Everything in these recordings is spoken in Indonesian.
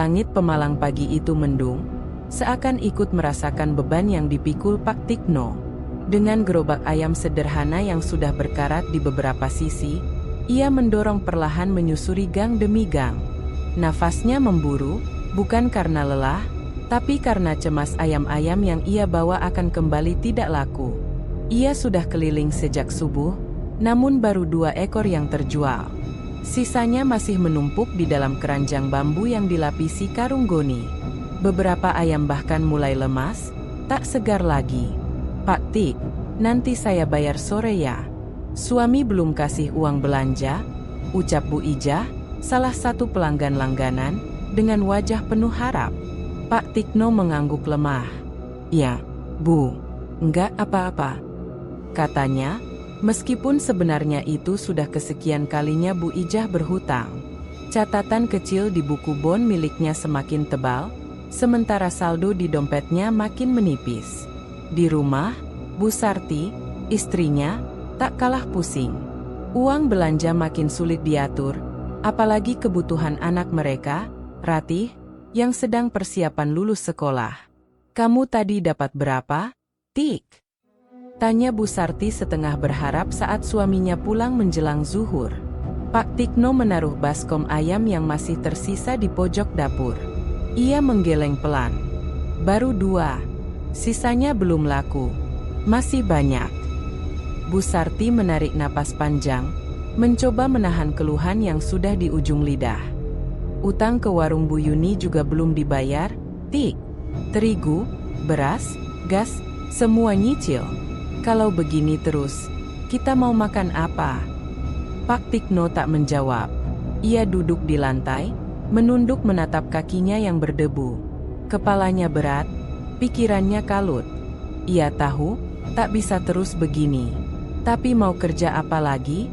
Langit pemalang pagi itu mendung, seakan ikut merasakan beban yang dipikul Pak Tikno. Dengan gerobak ayam sederhana yang sudah berkarat di beberapa sisi, ia mendorong perlahan menyusuri gang demi gang. Nafasnya memburu, bukan karena lelah, tapi karena cemas ayam-ayam yang ia bawa akan kembali tidak laku. Ia sudah keliling sejak subuh, namun baru 2 ekor yang terjual. Sisanya masih menumpuk di dalam keranjang bambu yang dilapisi karung goni. Beberapa ayam bahkan mulai lemas, tak segar lagi. "Pak Tik, nanti saya bayar sore ya. Suami belum kasih uang belanja," ucap Bu Ijah, salah satu pelanggan langganan, dengan wajah penuh harap. Pak Tikno mengangguk lemah. "Ya, Bu, enggak apa-apa," katanya, meskipun sebenarnya itu sudah kesekian kalinya Bu Ijah berhutang. Catatan kecil di buku bon miliknya semakin tebal, sementara saldo di dompetnya makin menipis. Di rumah, Bu Sarti, istrinya, tak kalah pusing. Uang belanja makin sulit diatur, apalagi kebutuhan anak mereka, Ratih, yang sedang persiapan lulus sekolah. "Kamu tadi dapat berapa, Tik?" tanya Bu Sarti setengah berharap saat suaminya pulang menjelang zuhur. Pak Tikno menaruh baskom ayam yang masih tersisa di pojok dapur. Ia menggeleng pelan. "Baru 2. Sisanya belum laku. Masih banyak." Bu Sarti menarik napas panjang, mencoba menahan keluhan yang sudah di ujung lidah. "Utang ke warung Bu Yuni juga belum dibayar, Tik. Terigu, beras, gas, semua nyicil. Kalau begini terus, kita mau makan apa?" Pak Tikno tak menjawab. Ia duduk di lantai, menunduk menatap kakinya yang berdebu. Kepalanya berat, pikirannya kalut. Ia tahu, tak bisa terus begini. Tapi mau kerja apa lagi?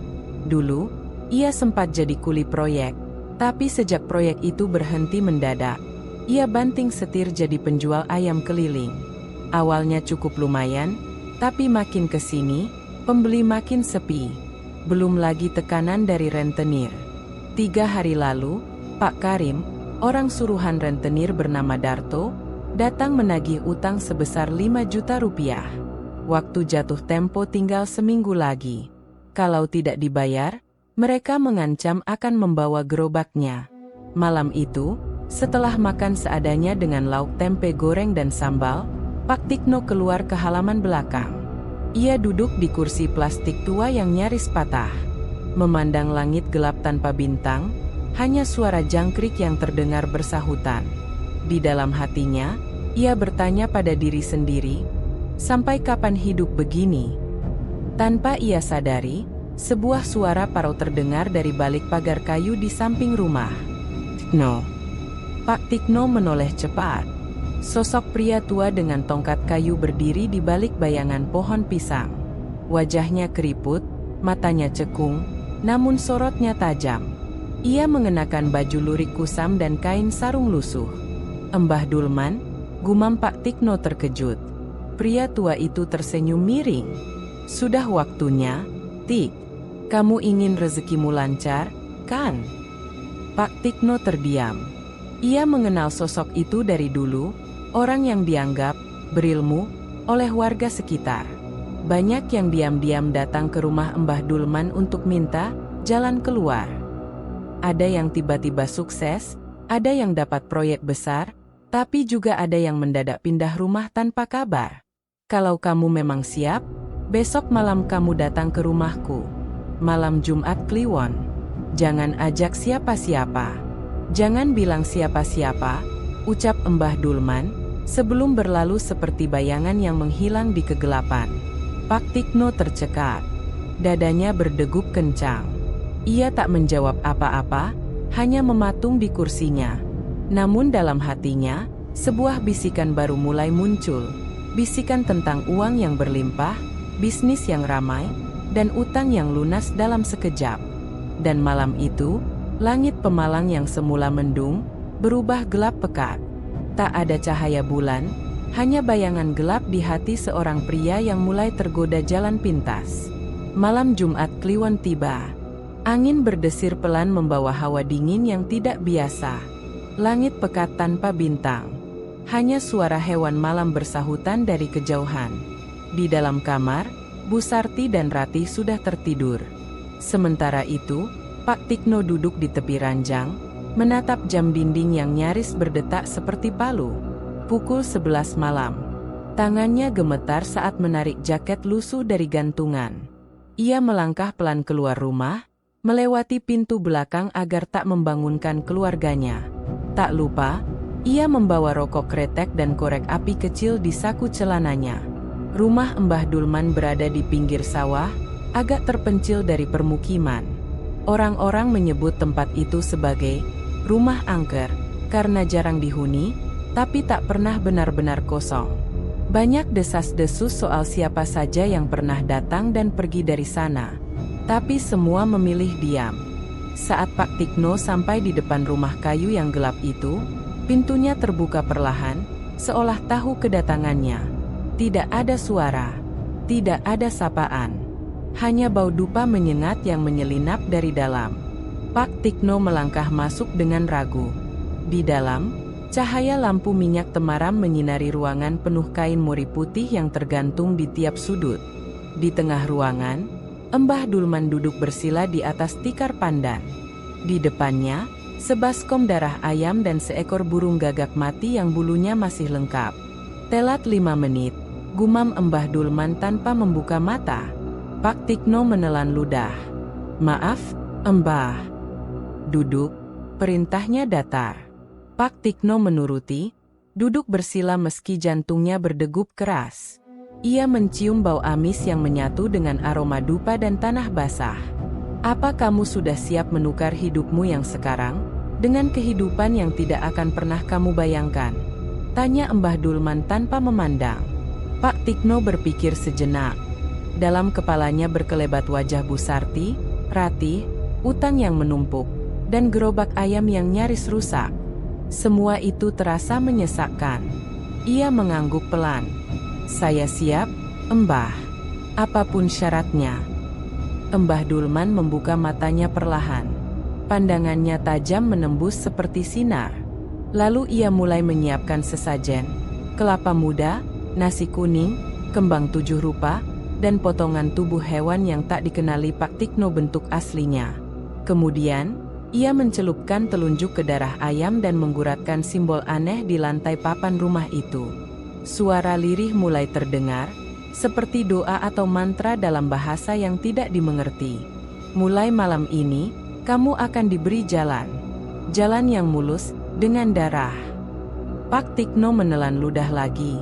Dulu, ia sempat jadi kuli proyek. Tapi sejak proyek itu berhenti mendadak, ia banting setir jadi penjual ayam keliling. Awalnya cukup lumayan, tapi makin kesini, pembeli makin sepi. Belum lagi tekanan dari rentenir. 3 hari lalu, Pak Karim, orang suruhan rentenir bernama Darto, datang menagih utang sebesar 5 juta rupiah. Waktu jatuh tempo tinggal seminggu lagi. Kalau tidak dibayar, mereka mengancam akan membawa gerobaknya. Malam itu, setelah makan seadanya dengan lauk tempe goreng dan sambal, Pak Tikno keluar ke halaman belakang. Ia duduk di kursi plastik tua yang nyaris patah. Memandang langit gelap tanpa bintang, hanya suara jangkrik yang terdengar bersahutan. Di dalam hatinya, ia bertanya pada diri sendiri, sampai kapan hidup begini? Tanpa ia sadari, sebuah suara parau terdengar dari balik pagar kayu di samping rumah. "Tikno." Pak Tikno menoleh cepat. Sosok pria tua dengan tongkat kayu berdiri di balik bayangan pohon pisang. Wajahnya keriput, matanya cekung, namun sorotnya tajam. Ia mengenakan baju lurik kusam dan kain sarung lusuh. "Embah Dulman," gumam Pak Tikno terkejut. Pria tua itu tersenyum miring. "Sudah waktunya, Tik. Kamu ingin rezekimu lancar, kan?" Pak Tikno terdiam. Ia mengenal sosok itu dari dulu, orang yang dianggap berilmu oleh warga sekitar. Banyak yang diam-diam datang ke rumah Mbah Dulman untuk minta jalan keluar. Ada yang tiba-tiba sukses, ada yang dapat proyek besar, tapi juga ada yang mendadak pindah rumah tanpa kabar. "Kalau kamu memang siap, besok malam kamu datang ke rumahku. Malam Jumat Kliwon. Jangan ajak siapa-siapa. Jangan bilang siapa-siapa," ucap Mbah Dulman, sebelum berlalu seperti bayangan yang menghilang di kegelapan. Pak Tikno tercekat. Dadanya berdegup kencang. Ia tak menjawab apa-apa, hanya mematung di kursinya. Namun dalam hatinya, sebuah bisikan baru mulai muncul. Bisikan tentang uang yang berlimpah, bisnis yang ramai, dan utang yang lunas dalam sekejap. Dan malam itu, langit pemalang yang semula mendung, berubah gelap pekat. Tak ada cahaya bulan, hanya bayangan gelap di hati seorang pria yang mulai tergoda jalan pintas. Malam Jumat Kliwon tiba. Angin berdesir pelan membawa hawa dingin yang tidak biasa. Langit pekat tanpa bintang. Hanya suara hewan malam bersahutan dari kejauhan. Di dalam kamar, Bu Sarti dan Ratih sudah tertidur. Sementara itu, Pak Tikno duduk di tepi ranjang, menatap jam dinding yang nyaris berdetak seperti palu. Pukul 11 malam. Tangannya gemetar saat menarik jaket lusuh dari gantungan. Ia melangkah pelan keluar rumah, melewati pintu belakang agar tak membangunkan keluarganya. Tak lupa, ia membawa rokok kretek dan korek api kecil di saku celananya. Rumah Mbah Dulman berada di pinggir sawah, agak terpencil dari permukiman. Orang-orang menyebut tempat itu sebagai rumah angker, karena jarang dihuni, tapi tak pernah benar-benar kosong. Banyak desas-desus soal siapa saja yang pernah datang dan pergi dari sana. Tapi semua memilih diam. Saat Pak Tikno sampai di depan rumah kayu yang gelap itu, pintunya terbuka perlahan, seolah tahu kedatangannya. Tidak ada suara, tidak ada sapaan. Hanya bau dupa menyengat yang menyelinap dari dalam. Pak Tikno melangkah masuk dengan ragu. Di dalam, cahaya lampu minyak temaram menyinari ruangan penuh kain mori putih yang tergantung di tiap sudut. Di tengah ruangan, Mbah Dulman duduk bersila di atas tikar pandan. Di depannya, sebaskom darah ayam dan seekor burung gagak mati yang bulunya masih lengkap. Telat 5 menit, gumam Mbah Dulman tanpa membuka mata. Pak Tikno menelan ludah. "Maaf, Mbah." "Duduk," perintahnya datar. Pak Tikno menuruti, duduk bersila meski jantungnya berdegup keras. Ia mencium bau amis yang menyatu dengan aroma dupa dan tanah basah. "Apa kamu sudah siap menukar hidupmu yang sekarang, dengan kehidupan yang tidak akan pernah kamu bayangkan?" tanya Mbah Dulman tanpa memandang. Pak Tikno berpikir sejenak. Dalam kepalanya berkelebat wajah Bu Sarti, Ratih, utang yang menumpuk, dan gerobak ayam yang nyaris rusak. Semua itu terasa menyesakkan. Ia mengangguk pelan. "Saya siap, Mbah. Apapun syaratnya." Mbah Dulman membuka matanya perlahan. Pandangannya tajam menembus seperti sinar. Lalu ia mulai menyiapkan sesajen. Kelapa muda, nasi kuning, kembang 7 rupa, dan potongan tubuh hewan yang tak dikenali Pak Tikno bentuk aslinya. Kemudian, ia mencelupkan telunjuk ke darah ayam dan mengguratkan simbol aneh di lantai papan rumah itu. Suara lirih mulai terdengar, seperti doa atau mantra dalam bahasa yang tidak dimengerti. "Mulai malam ini, kamu akan diberi jalan. Jalan yang mulus, dengan darah." Pak Tikno menelan ludah lagi.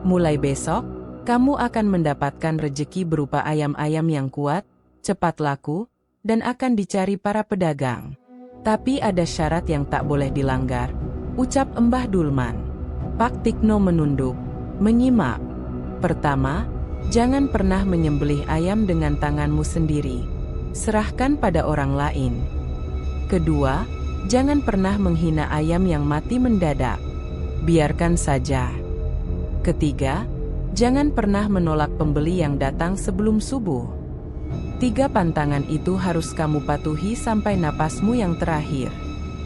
"Mulai besok, kamu akan mendapatkan rejeki berupa ayam-ayam yang kuat, cepat laku, dan akan dicari para pedagang. Tapi ada syarat yang tak boleh dilanggar," ucap Mbah Dulman. Pak Tikno menunduk, menyimak. "Pertama, jangan pernah menyembelih ayam dengan tanganmu sendiri. Serahkan pada orang lain. Kedua, jangan pernah menghina ayam yang mati mendadak. Biarkan saja. Ketiga, jangan pernah menolak pembeli yang datang sebelum subuh. 3 pantangan itu harus kamu patuhi sampai napasmu yang terakhir.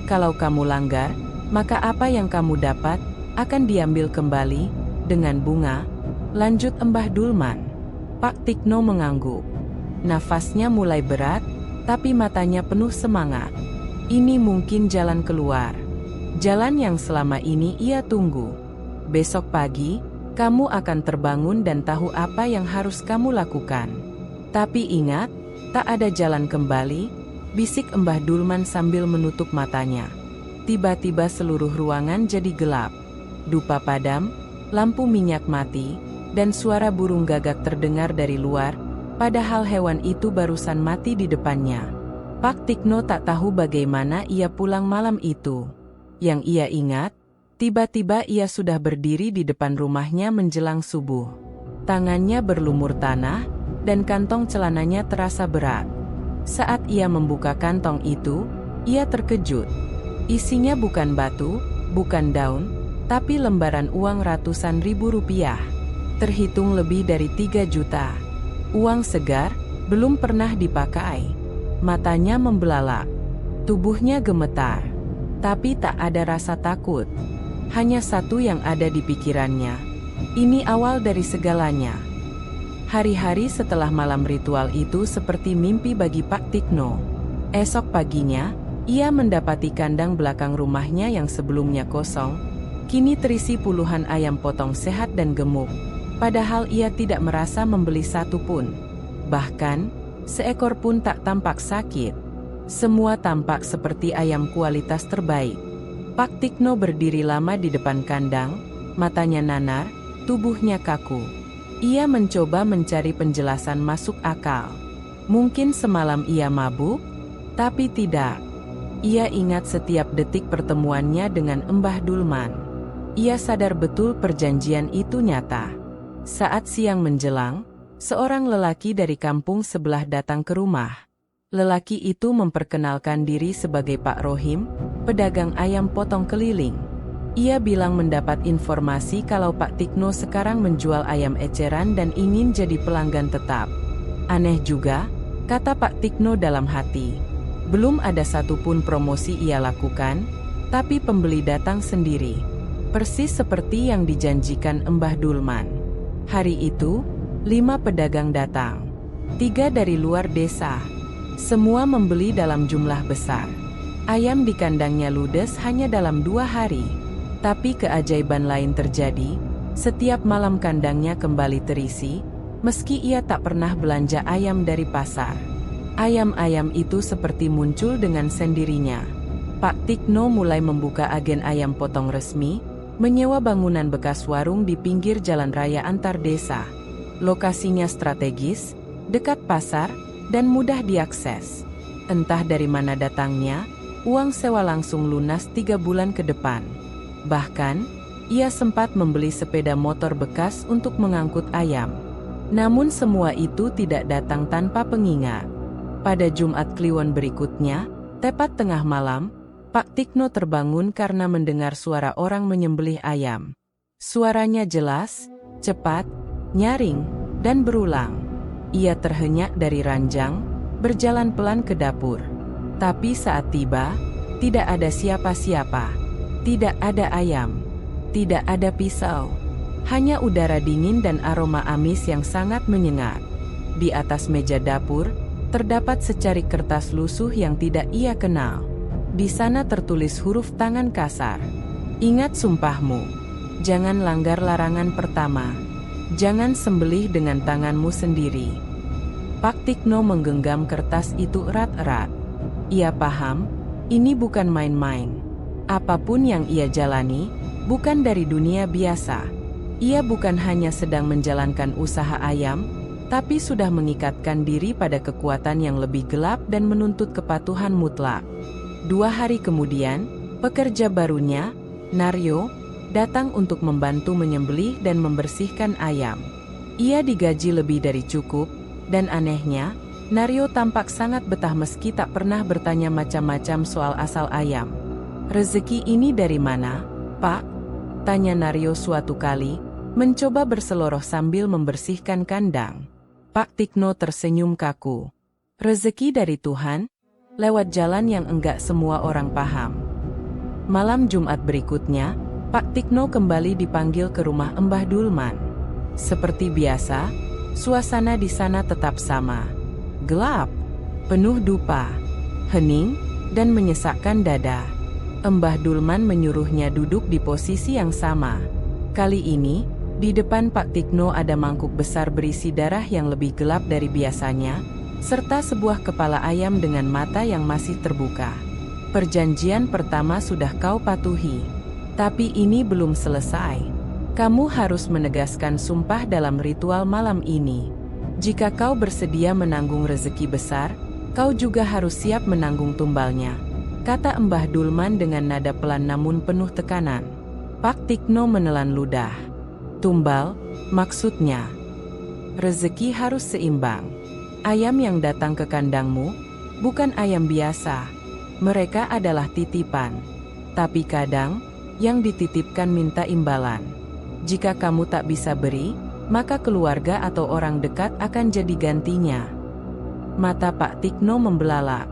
Kalau kamu langgar, maka apa yang kamu dapat akan diambil kembali dengan bunga," lanjut Mbah Dulman. Pak Tikno mengangguk. Nafasnya mulai berat, tapi matanya penuh semangat. Ini mungkin jalan keluar. Jalan yang selama ini ia tunggu. Besok pagi, kamu akan terbangun dan tahu apa yang harus kamu lakukan. Tapi ingat, tak ada jalan kembali, bisik Mbah Dulman sambil menutup matanya. Tiba-tiba seluruh ruangan jadi gelap. Dupa padam, lampu minyak mati, dan suara burung gagak terdengar dari luar, padahal hewan itu barusan mati di depannya. Pak Tikno tak tahu bagaimana ia pulang malam itu. Yang ia ingat, tiba-tiba ia sudah berdiri di depan rumahnya menjelang subuh. Tangannya berlumur tanah, dan kantong celananya terasa berat. Saat ia membuka kantong itu, ia terkejut. Isinya bukan batu, bukan daun, tapi lembaran uang ratusan ribu rupiah. Terhitung lebih dari 3 juta. Uang segar, belum pernah dipakai. Matanya membelalak. Tubuhnya gemetar. Tapi tak ada rasa takut. Hanya satu yang ada di pikirannya. Ini awal dari segalanya. Hari-hari setelah malam ritual itu seperti mimpi bagi Pak Tikno. Esok paginya, ia mendapati kandang belakang rumahnya yang sebelumnya kosong, kini terisi puluhan ayam potong sehat dan gemuk. Padahal ia tidak merasa membeli satu pun. Bahkan, seekor pun tak tampak sakit. Semua tampak seperti ayam kualitas terbaik. Pak Tikno berdiri lama di depan kandang, matanya nanar, tubuhnya kaku. Ia mencoba mencari penjelasan masuk akal. Mungkin semalam ia mabuk, tapi tidak. Ia ingat setiap detik pertemuannya dengan Mbah Dulman. Ia sadar betul perjanjian itu nyata. Saat siang menjelang, seorang lelaki dari kampung sebelah datang ke rumah. Lelaki itu memperkenalkan diri sebagai Pak Rohim, pedagang ayam potong keliling. Ia bilang mendapat informasi kalau Pak Tikno sekarang menjual ayam eceran dan ingin jadi pelanggan tetap. Aneh juga, kata Pak Tikno dalam hati. Belum ada satupun promosi ia lakukan, tapi pembeli datang sendiri. Persis seperti yang dijanjikan Mbah Dulman. Hari itu, 5 pedagang datang. 3 dari luar desa. Semua membeli dalam jumlah besar. Ayam di kandangnya ludes hanya dalam 2 hari. Tapi keajaiban lain terjadi, setiap malam kandangnya kembali terisi, meski ia tak pernah belanja ayam dari pasar. Ayam-ayam itu seperti muncul dengan sendirinya. Pak Tikno mulai membuka agen ayam potong resmi, menyewa bangunan bekas warung di pinggir jalan raya antar desa. Lokasinya strategis, dekat pasar, dan mudah diakses. Entah dari mana datangnya, uang sewa langsung lunas 3 bulan ke depan. Bahkan, ia sempat membeli sepeda motor bekas untuk mengangkut ayam. Namun semua itu tidak datang tanpa pengingat. Pada Jumat Kliwon berikutnya, tepat tengah malam, Pak Tikno terbangun karena mendengar suara orang menyembelih ayam. Suaranya jelas, cepat, nyaring, dan berulang. Ia terhenyak dari ranjang, berjalan pelan ke dapur. Tapi saat tiba, tidak ada siapa-siapa. Tidak ada ayam. Tidak ada pisau. Hanya udara dingin dan aroma amis yang sangat menyengat. Di atas meja dapur, terdapat secari kertas lusuh yang tidak ia kenal. Di sana tertulis huruf tangan kasar. Ingat sumpahmu. Jangan langgar larangan pertama. Jangan sembelih dengan tanganmu sendiri. Pak Tikno menggenggam kertas itu erat-erat. Ia paham, ini bukan main-main. Apapun yang ia jalani, bukan dari dunia biasa. Ia bukan hanya sedang menjalankan usaha ayam, tapi sudah mengikatkan diri pada kekuatan yang lebih gelap dan menuntut kepatuhan mutlak. 2 hari kemudian, pekerja barunya, Naryo, datang untuk membantu menyembelih dan membersihkan ayam. Ia digaji lebih dari cukup, dan anehnya, Naryo tampak sangat betah meski tak pernah bertanya macam-macam soal asal ayam. "Rezeki ini dari mana, Pak?" tanya Naryo suatu kali, mencoba berseloroh sambil membersihkan kandang. Pak Tikno tersenyum kaku. "Rezeki dari Tuhan, lewat jalan yang enggak semua orang paham." Malam Jumat berikutnya, Pak Tikno kembali dipanggil ke rumah Mbah Dulman. Seperti biasa, suasana di sana tetap sama. Gelap, penuh dupa, hening, dan menyesakkan dada. Mbah Dulman menyuruhnya duduk di posisi yang sama. Kali ini, di depan Pak Tikno ada mangkuk besar berisi darah yang lebih gelap dari biasanya, serta sebuah kepala ayam dengan mata yang masih terbuka. "Perjanjian pertama sudah kau patuhi. Tapi ini belum selesai. Kamu harus menegaskan sumpah dalam ritual malam ini. Jika kau bersedia menanggung rezeki besar, kau juga harus siap menanggung tumbalnya," kata Mbah Dulman dengan nada pelan namun penuh tekanan. Pak Tikno menelan ludah. "Tumbal, maksudnya? Rezeki harus seimbang. Ayam yang datang ke kandangmu, bukan ayam biasa. Mereka adalah titipan. Tapi kadang, yang dititipkan minta imbalan. Jika kamu tak bisa beri, maka keluarga atau orang dekat akan jadi gantinya." Mata Pak Tikno membelalak.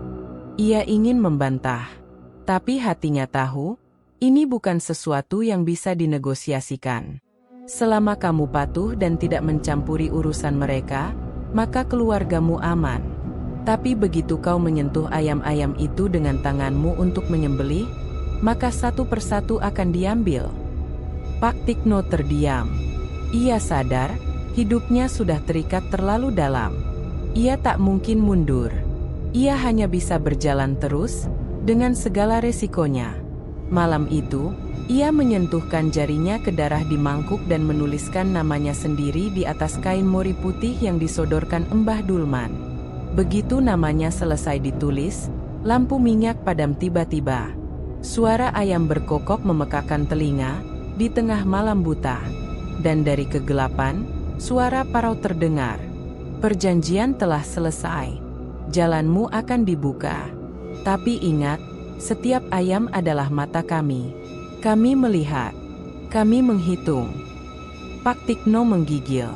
Ia ingin membantah. Tapi hatinya tahu, ini bukan sesuatu yang bisa dinegosiasikan. Selama kamu patuh dan tidak mencampuri urusan mereka, maka keluargamu aman. Tapi begitu kau menyentuh ayam-ayam itu dengan tanganmu untuk menyembelih, maka satu persatu akan diambil. Pak Tikno terdiam. Ia sadar, hidupnya sudah terikat terlalu dalam. Ia tak mungkin mundur. Ia hanya bisa berjalan terus, dengan segala resikonya. Malam itu, ia menyentuhkan jarinya ke darah di mangkuk dan menuliskan namanya sendiri di atas kain mori putih yang disodorkan Mbah Dulman. Begitu namanya selesai ditulis, lampu minyak padam tiba-tiba. Suara ayam berkokok memekakan telinga, di tengah malam buta. Dan dari kegelapan, suara parau terdengar. Perjanjian telah selesai. Jalanmu akan dibuka. Tapi ingat, setiap ayam adalah mata kami. Kami melihat. Kami menghitung. Pak Tikno menggigil.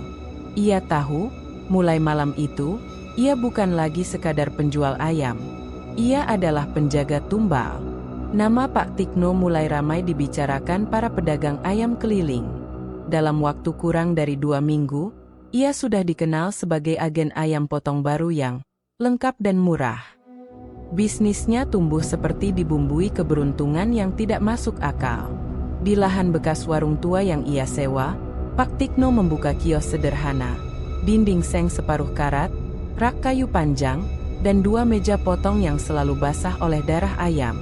Ia tahu, mulai malam itu, ia bukan lagi sekadar penjual ayam. Ia adalah penjaga tumbal. Nama Pak Tikno mulai ramai dibicarakan para pedagang ayam keliling. Dalam waktu kurang dari 2 minggu, ia sudah dikenal sebagai agen ayam potong baru yang lengkap dan murah. Bisnisnya tumbuh seperti dibumbui keberuntungan yang tidak masuk akal. Di lahan bekas warung tua yang ia sewa, Pak Tikno membuka kios sederhana. Dinding seng separuh karat, rak kayu panjang, dan 2 meja potong yang selalu basah oleh darah ayam.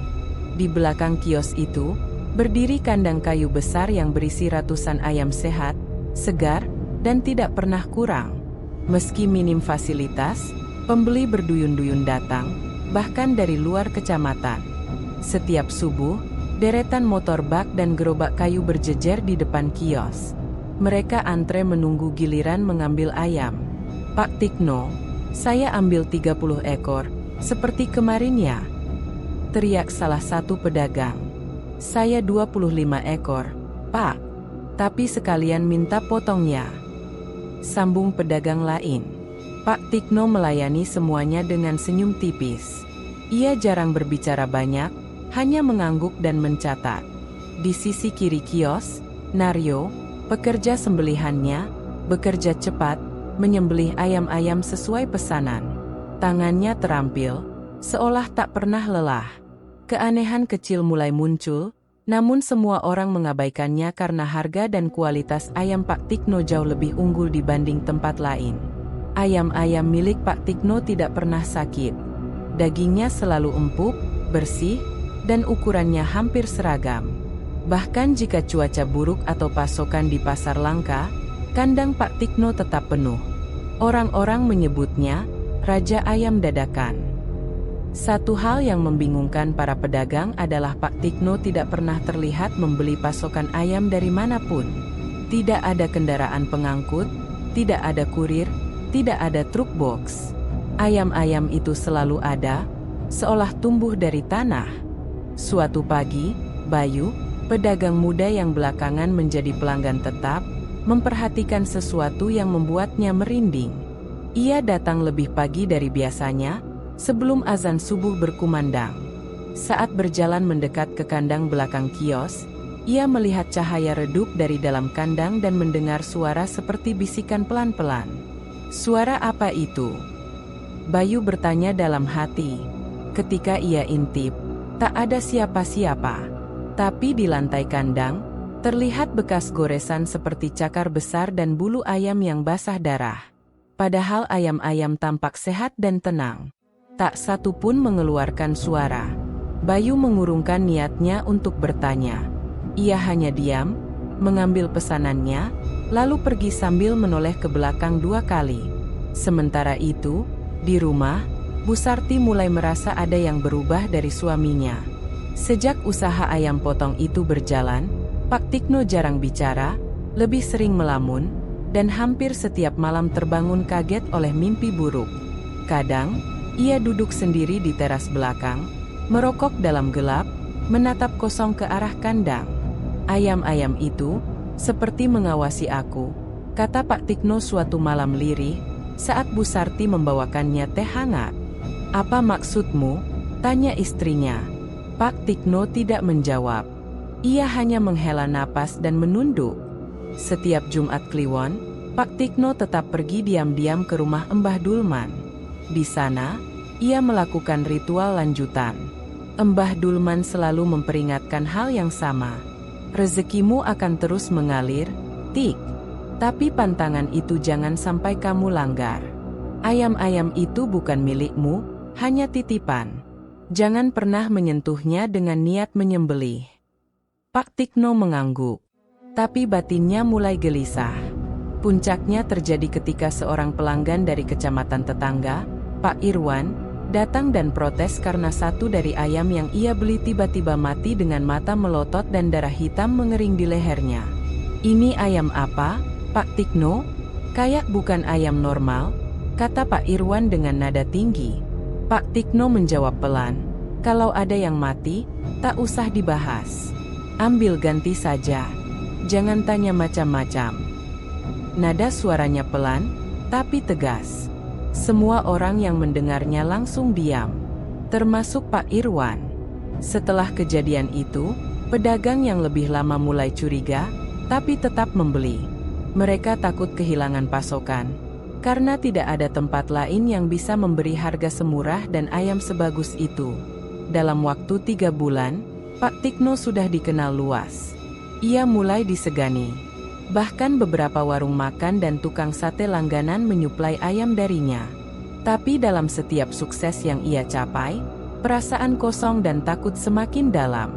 Di belakang kios itu, berdiri kandang kayu besar yang berisi ratusan ayam sehat, segar, dan tidak pernah kurang. Meski minim fasilitas, pembeli berduyun-duyun datang, bahkan dari luar kecamatan. Setiap subuh, deretan motor bak dan gerobak kayu berjejer di depan kios. Mereka antre menunggu giliran mengambil ayam. Pak Tikno, saya ambil 30 ekor, seperti kemarin ya? Teriak salah satu pedagang. Saya 25 ekor, Pak. Tapi sekalian minta potongnya. Sambung pedagang lain. Pak Tikno melayani semuanya dengan senyum tipis. Ia jarang berbicara banyak, hanya mengangguk dan mencatat. Di sisi kiri kios, Naryo, pekerja sembelihannya, bekerja cepat, menyembelih ayam-ayam sesuai pesanan. Tangannya terampil, seolah tak pernah lelah. Keanehan kecil mulai muncul, namun semua orang mengabaikannya karena harga dan kualitas ayam Pak Tikno jauh lebih unggul dibanding tempat lain. Ayam-ayam milik Pak Tikno tidak pernah sakit. Dagingnya selalu empuk, bersih, dan ukurannya hampir seragam. Bahkan jika cuaca buruk atau pasokan di pasar langka, kandang Pak Tikno tetap penuh. Orang-orang menyebutnya Raja Ayam Dadakan. Satu hal yang membingungkan para pedagang adalah Pak Tikno tidak pernah terlihat membeli pasokan ayam dari manapun. Tidak ada kendaraan pengangkut, tidak ada kurir, tidak ada truk box. Ayam-ayam itu selalu ada, seolah tumbuh dari tanah. Suatu pagi, Bayu, pedagang muda yang belakangan menjadi pelanggan tetap, memperhatikan sesuatu yang membuatnya merinding. Ia datang lebih pagi dari biasanya, sebelum azan subuh berkumandang. Saat berjalan mendekat ke kandang belakang kios, ia melihat cahaya redup dari dalam kandang dan mendengar suara seperti bisikan pelan-pelan. Suara apa itu? Bayu bertanya dalam hati. Ketika ia intip, tak ada siapa-siapa. Tapi di lantai kandang, terlihat bekas goresan seperti cakar besar dan bulu ayam yang basah darah. Padahal ayam-ayam tampak sehat dan tenang. Tak satu pun mengeluarkan suara. Bayu mengurungkan niatnya untuk bertanya. Ia hanya diam, mengambil pesanannya, lalu pergi sambil menoleh ke belakang 2 kali. Sementara itu, di rumah, Bu Sarti mulai merasa ada yang berubah dari suaminya. Sejak usaha ayam potong itu berjalan, Pak Tikno jarang bicara, lebih sering melamun, dan hampir setiap malam terbangun kaget oleh mimpi buruk. Kadang, ia duduk sendiri di teras belakang, merokok dalam gelap, menatap kosong ke arah kandang. Ayam-ayam itu, seperti mengawasi aku, kata Pak Tikno suatu malam lirih, saat Bu Sarti membawakannya teh hangat. Apa maksudmu? Tanya istrinya. Pak Tikno tidak menjawab. Ia hanya menghela napas dan menunduk. Setiap Jumat Kliwon, Pak Tikno tetap pergi diam-diam ke rumah Mbah Dulman. Di sana, ia melakukan ritual lanjutan. Mbah Dulman selalu memperingatkan hal yang sama. Rezekimu akan terus mengalir, Tik. Tapi pantangan itu jangan sampai kamu langgar. Ayam-ayam itu bukan milikmu, hanya titipan. Jangan pernah menyentuhnya dengan niat menyembelih. Pak Tikno mengangguk, tapi batinnya mulai gelisah. Puncaknya terjadi ketika seorang pelanggan dari kecamatan tetangga, Pak Irwan, datang dan protes karena satu dari ayam yang ia beli tiba-tiba mati dengan mata melotot dan darah hitam mengering di lehernya. "Ini ayam apa, Pak Tikno? Kayak bukan ayam normal," kata Pak Irwan dengan nada tinggi. Pak Tikno menjawab pelan, "Kalau ada yang mati, tak usah dibahas. Ambil ganti saja. Jangan tanya macam-macam." Nada suaranya pelan, tapi tegas. Semua orang yang mendengarnya langsung diam, termasuk Pak Irwan. Setelah kejadian itu, pedagang yang lebih lama mulai curiga, tapi tetap membeli. Mereka takut kehilangan pasokan, karena tidak ada tempat lain yang bisa memberi harga semurah dan ayam sebagus itu. Dalam waktu 3 bulan, Pak Tikno sudah dikenal luas. Ia mulai disegani. Bahkan beberapa warung makan dan tukang sate langganan menyuplai ayam darinya. Tapi dalam setiap sukses yang ia capai, perasaan kosong dan takut semakin dalam.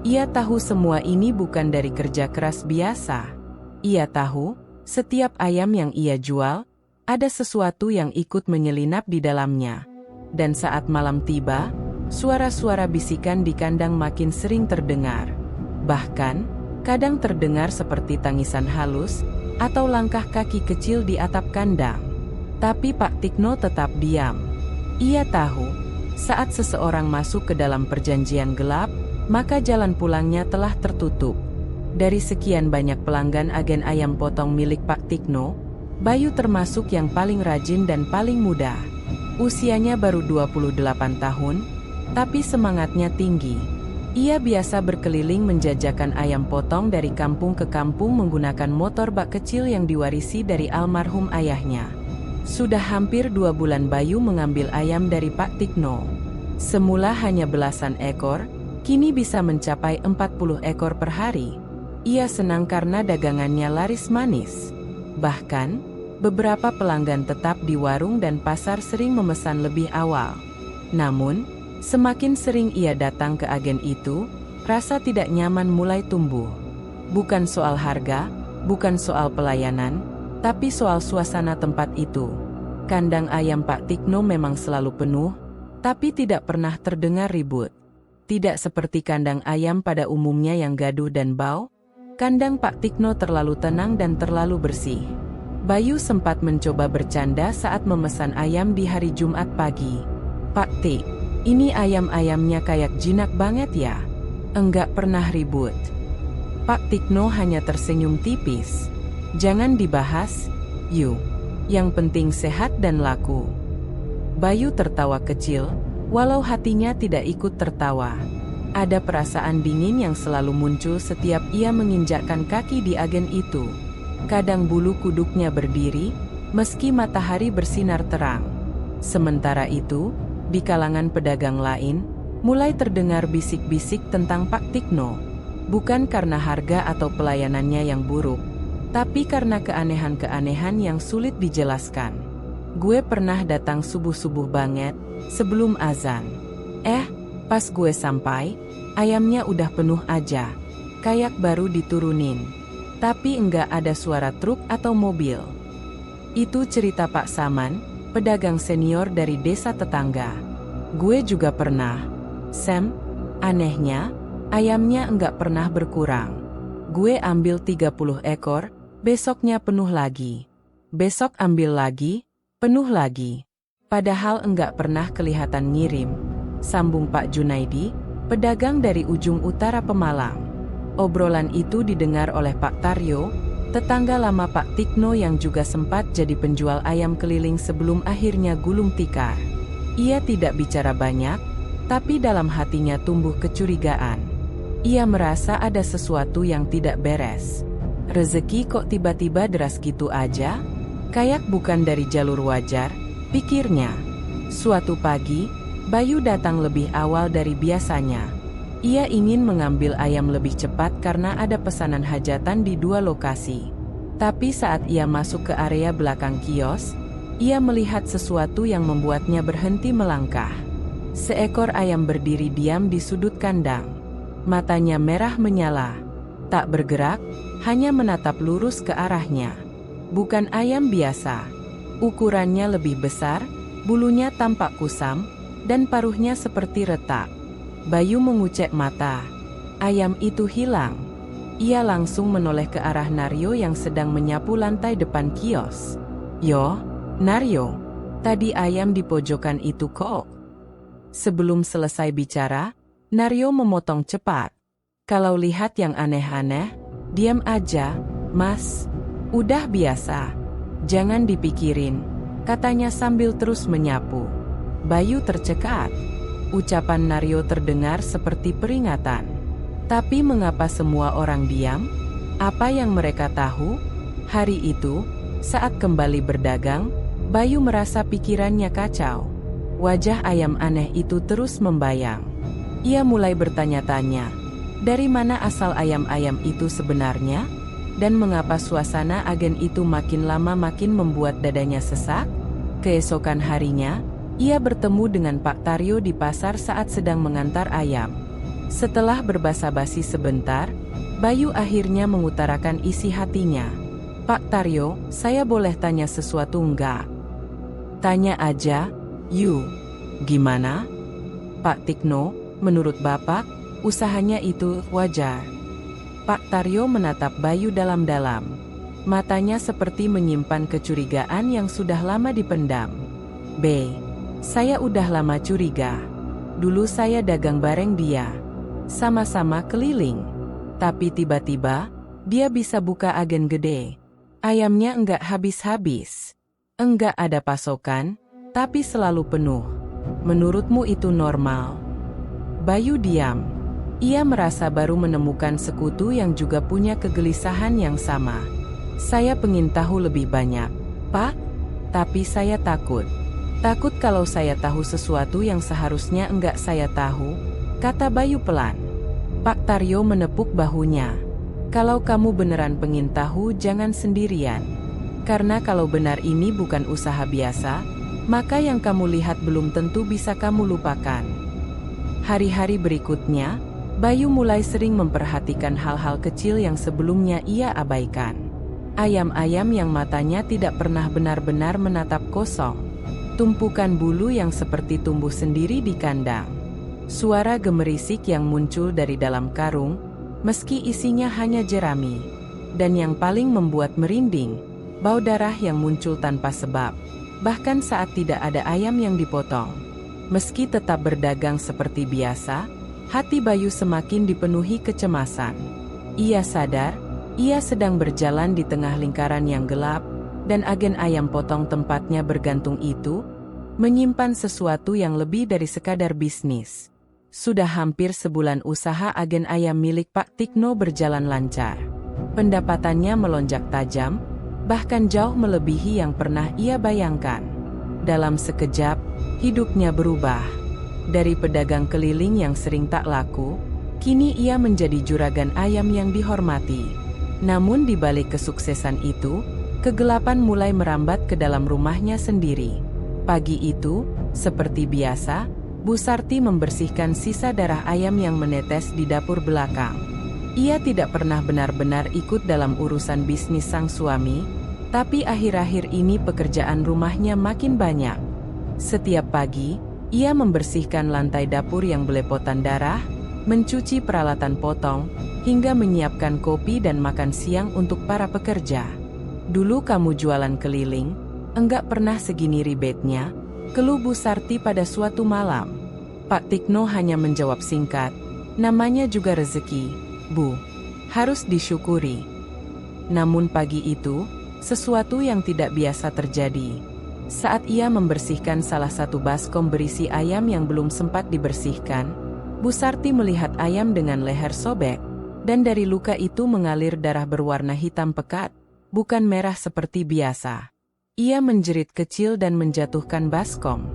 Ia tahu semua ini bukan dari kerja keras biasa. Ia tahu, setiap ayam yang ia jual, ada sesuatu yang ikut menyelinap di dalamnya. Dan saat malam tiba, suara-suara bisikan di kandang makin sering terdengar. Bahkan, kadang terdengar seperti tangisan halus, atau langkah kaki kecil di atap kandang. Tapi Pak Tikno tetap diam. Ia tahu, saat seseorang masuk ke dalam perjanjian gelap, maka jalan pulangnya telah tertutup. Dari sekian banyak pelanggan agen ayam potong milik Pak Tikno, Bayu termasuk yang paling rajin dan paling muda. Usianya baru 28 tahun, tapi semangatnya tinggi. Ia biasa berkeliling menjajakan ayam potong dari kampung ke kampung menggunakan motor bak kecil yang diwarisi dari almarhum ayahnya. Sudah hampir 2 bulan Bayu mengambil ayam dari Pak Tikno. Semula hanya belasan ekor, kini bisa mencapai 40 ekor per hari. Ia senang karena dagangannya laris manis. Bahkan, beberapa pelanggan tetap di warung dan pasar sering memesan lebih awal. Namun, semakin sering ia datang ke agen itu, rasa tidak nyaman mulai tumbuh. Bukan soal harga, bukan soal pelayanan, tapi soal suasana tempat itu. Kandang ayam Pak Tikno memang selalu penuh, tapi tidak pernah terdengar ribut. Tidak seperti kandang ayam pada umumnya yang gaduh dan bau, kandang Pak Tikno terlalu tenang dan terlalu bersih. Bayu sempat mencoba bercanda saat memesan ayam di hari Jumat pagi. "Pak Tik, ini ayam-ayamnya kayak jinak banget ya? Enggak pernah ribut." Pak Tikno hanya tersenyum tipis. "Jangan dibahas, Yu. Yang penting sehat dan laku." Bayu tertawa kecil, walau hatinya tidak ikut tertawa. Ada perasaan dingin yang selalu muncul setiap ia menginjakkan kaki di agen itu. Kadang bulu kuduknya berdiri, meski matahari bersinar terang. Sementara itu, di kalangan pedagang lain, mulai terdengar bisik-bisik tentang Pak Tikno. Bukan karena harga atau pelayanannya yang buruk, tapi karena keanehan-keanehan yang sulit dijelaskan. "Gue pernah datang subuh-subuh banget, sebelum azan. Pas gue sampai, ayamnya udah penuh aja, kayak baru diturunin. Tapi enggak ada suara truk atau mobil." Itu cerita Pak Saman, pedagang senior dari desa tetangga. "Gue juga pernah, Sam. Anehnya, ayamnya enggak pernah berkurang. Gue ambil 30 ekor, besoknya penuh lagi. Besok ambil lagi, penuh lagi. Padahal enggak pernah kelihatan ngirim," sambung Pak Junaidi, pedagang dari ujung utara Pemalang. Obrolan itu didengar oleh Pak Taryo, tetangga lama Pak Tikno yang juga sempat jadi penjual ayam keliling sebelum akhirnya gulung tikar. Ia tidak bicara banyak, Tapi dalam hatinya tumbuh kecurigaan. Ia merasa ada sesuatu yang tidak beres. Rezeki kok tiba-tiba deras gitu aja? Kayak bukan dari jalur wajar, pikirnya. Suatu pagi, Bayu datang lebih awal dari biasanya. Ia ingin mengambil ayam lebih cepat karena ada pesanan hajatan di 2 lokasi. Tapi saat ia masuk ke area belakang kios, ia melihat sesuatu yang membuatnya berhenti melangkah. Seekor ayam berdiri diam di sudut kandang. Matanya merah menyala. Tak bergerak, hanya menatap lurus ke arahnya. Bukan ayam biasa. Ukurannya lebih besar, bulunya tampak kusam, dan paruhnya seperti retak. Bayu mengucek mata. Ayam itu hilang. Ia langsung menoleh ke arah Naryo yang sedang menyapu lantai depan kios. "Yo, Naryo, tadi ayam di pojokan itu kok?" Sebelum selesai bicara, Naryo memotong cepat. "Kalau lihat yang aneh-aneh, diam aja, Mas. Udah biasa. Jangan dipikirin," katanya sambil terus menyapu. Bayu tercekat. Ucapan Naryo terdengar seperti peringatan. Tapi mengapa semua orang diam? Apa yang mereka tahu? Hari itu, saat kembali berdagang, Bayu merasa pikirannya kacau. Wajah ayam aneh itu terus membayang. Ia mulai bertanya-tanya, dari mana asal ayam-ayam itu sebenarnya? Dan mengapa suasana agen itu makin lama makin membuat dadanya sesak? Keesokan harinya, ia bertemu dengan Pak Taryo di pasar saat sedang mengantar ayam. Setelah berbasa-basi sebentar, Bayu akhirnya mengutarakan isi hatinya. "Pak Taryo, saya boleh tanya sesuatu enggak?" "Tanya aja, Yu." "Gimana?" "Pak Tikno, menurut Bapak, usahanya itu wajar?" Pak Taryo menatap Bayu dalam-dalam. Matanya seperti menyimpan kecurigaan yang sudah lama dipendam. Saya udah lama curiga. Dulu saya dagang bareng dia. Sama-sama keliling. Tapi tiba-tiba, dia bisa buka agen gede. Ayamnya enggak habis-habis. Enggak ada pasokan, tapi selalu penuh. Menurutmu itu normal?" Bayu diam. Ia merasa baru menemukan sekutu yang juga punya kegelisahan yang sama. "Saya pengen tahu lebih banyak, Pak. Tapi saya takut. Takut kalau saya tahu sesuatu yang seharusnya enggak saya tahu," kata Bayu pelan. Pak Taryo menepuk bahunya. "Kalau kamu beneran pengen tahu jangan sendirian. Karena kalau benar ini bukan usaha biasa, maka yang kamu lihat belum tentu bisa kamu lupakan." Hari-hari berikutnya, Bayu mulai sering memperhatikan hal-hal kecil yang sebelumnya ia abaikan. Ayam-ayam yang matanya tidak pernah benar-benar menatap kosong. Tumpukan bulu yang seperti tumbuh sendiri di kandang. Suara gemerisik yang muncul dari dalam karung, meski isinya hanya jerami. Dan yang paling membuat merinding, bau darah yang muncul tanpa sebab, bahkan saat tidak ada ayam yang dipotong. Meski tetap berdagang seperti biasa, hati Bayu semakin dipenuhi kecemasan. Ia sadar, ia sedang berjalan di tengah lingkaran yang gelap, dan agen ayam potong tempatnya bergantung itu, menyimpan sesuatu yang lebih dari sekadar bisnis. Sudah hampir sebulan usaha agen ayam milik Pak Tikno berjalan lancar. Pendapatannya melonjak tajam, bahkan jauh melebihi yang pernah ia bayangkan. Dalam sekejap, hidupnya berubah. Dari pedagang keliling yang sering tak laku, kini ia menjadi juragan ayam yang dihormati. Namun di balik kesuksesan itu, kegelapan mulai merambat ke dalam rumahnya sendiri. Pagi itu, seperti biasa, Bu Sarti membersihkan sisa darah ayam yang menetes di dapur belakang. Ia tidak pernah benar-benar ikut dalam urusan bisnis sang suami, tapi akhir-akhir ini pekerjaan rumahnya makin banyak. Setiap pagi, ia membersihkan lantai dapur yang belepotan darah, mencuci peralatan potong, hingga menyiapkan kopi dan makan siang untuk para pekerja. "Dulu kamu jualan keliling, enggak pernah segini ribetnya," keluh Bu Sarti pada suatu malam. Pak Tikno hanya menjawab singkat, "Namanya juga rezeki, Bu. Harus disyukuri." Namun pagi itu, sesuatu yang tidak biasa terjadi. Saat ia membersihkan salah satu baskom berisi ayam yang belum sempat dibersihkan, Bu Sarti melihat ayam dengan leher sobek, dan dari luka itu mengalir darah berwarna hitam pekat, bukan merah seperti biasa. Ia menjerit kecil dan menjatuhkan baskom.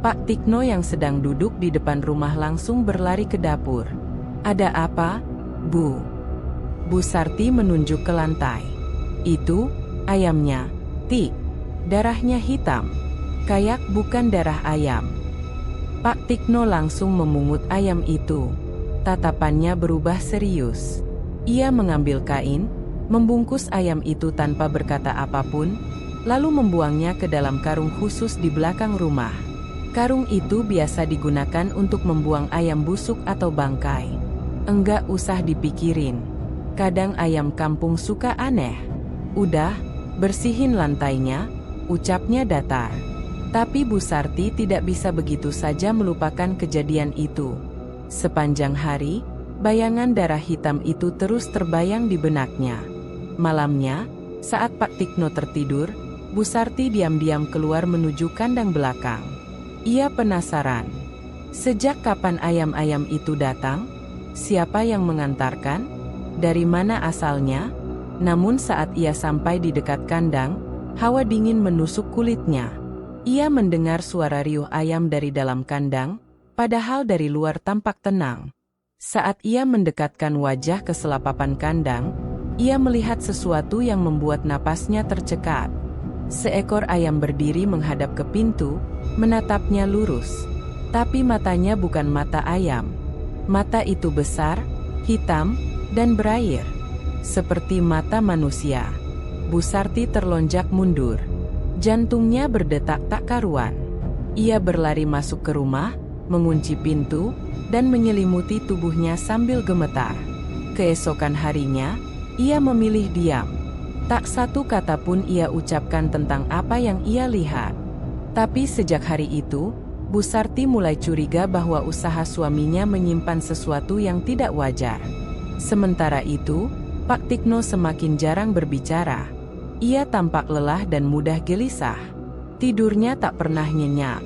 Pak Tikno yang sedang duduk di depan rumah langsung berlari ke dapur. "Ada apa, Bu?" Bu Sarti menunjuk ke lantai. "Itu, ayamnya, Tik. Darahnya hitam. Kayak bukan darah ayam." Pak Tikno langsung memungut ayam itu. Tatapannya berubah serius. Ia mengambil kain, membungkus ayam itu tanpa berkata apapun, lalu membuangnya ke dalam karung khusus di belakang rumah. Karung itu biasa digunakan untuk membuang ayam busuk atau bangkai. "Enggak usah dipikirin. Kadang ayam kampung suka aneh. Udah, bersihin lantainya," ucapnya datar. Tapi Bu Sarti tidak bisa begitu saja melupakan kejadian itu. Sepanjang hari, bayangan darah hitam itu terus terbayang di benaknya. Malamnya, saat Pak Tikno tertidur, Bu Sarti diam-diam keluar menuju kandang belakang. Ia penasaran. Sejak kapan ayam-ayam itu datang? Siapa yang mengantarkan? Dari mana asalnya? Namun saat ia sampai di dekat kandang, hawa dingin menusuk kulitnya. Ia mendengar suara riuh ayam dari dalam kandang, padahal dari luar tampak tenang. Saat ia mendekatkan wajah ke selapapan kandang, ia melihat sesuatu yang membuat napasnya tercekat. Seekor ayam berdiri menghadap ke pintu, menatapnya lurus. Tapi matanya bukan mata ayam. Mata itu besar, hitam, dan berair. Seperti mata manusia. Bu Sarti terlonjak mundur. Jantungnya berdetak tak karuan. Ia berlari masuk ke rumah, mengunci pintu, dan menyelimuti tubuhnya sambil gemetar. Keesokan harinya, ia memilih diam. Tak satu kata pun ia ucapkan tentang apa yang ia lihat. Tapi sejak hari itu, Bu Sarti mulai curiga bahwa usaha suaminya menyimpan sesuatu yang tidak wajar. Sementara itu, Pak Tikno semakin jarang berbicara. Ia tampak lelah dan mudah gelisah. Tidurnya tak pernah nyenyak.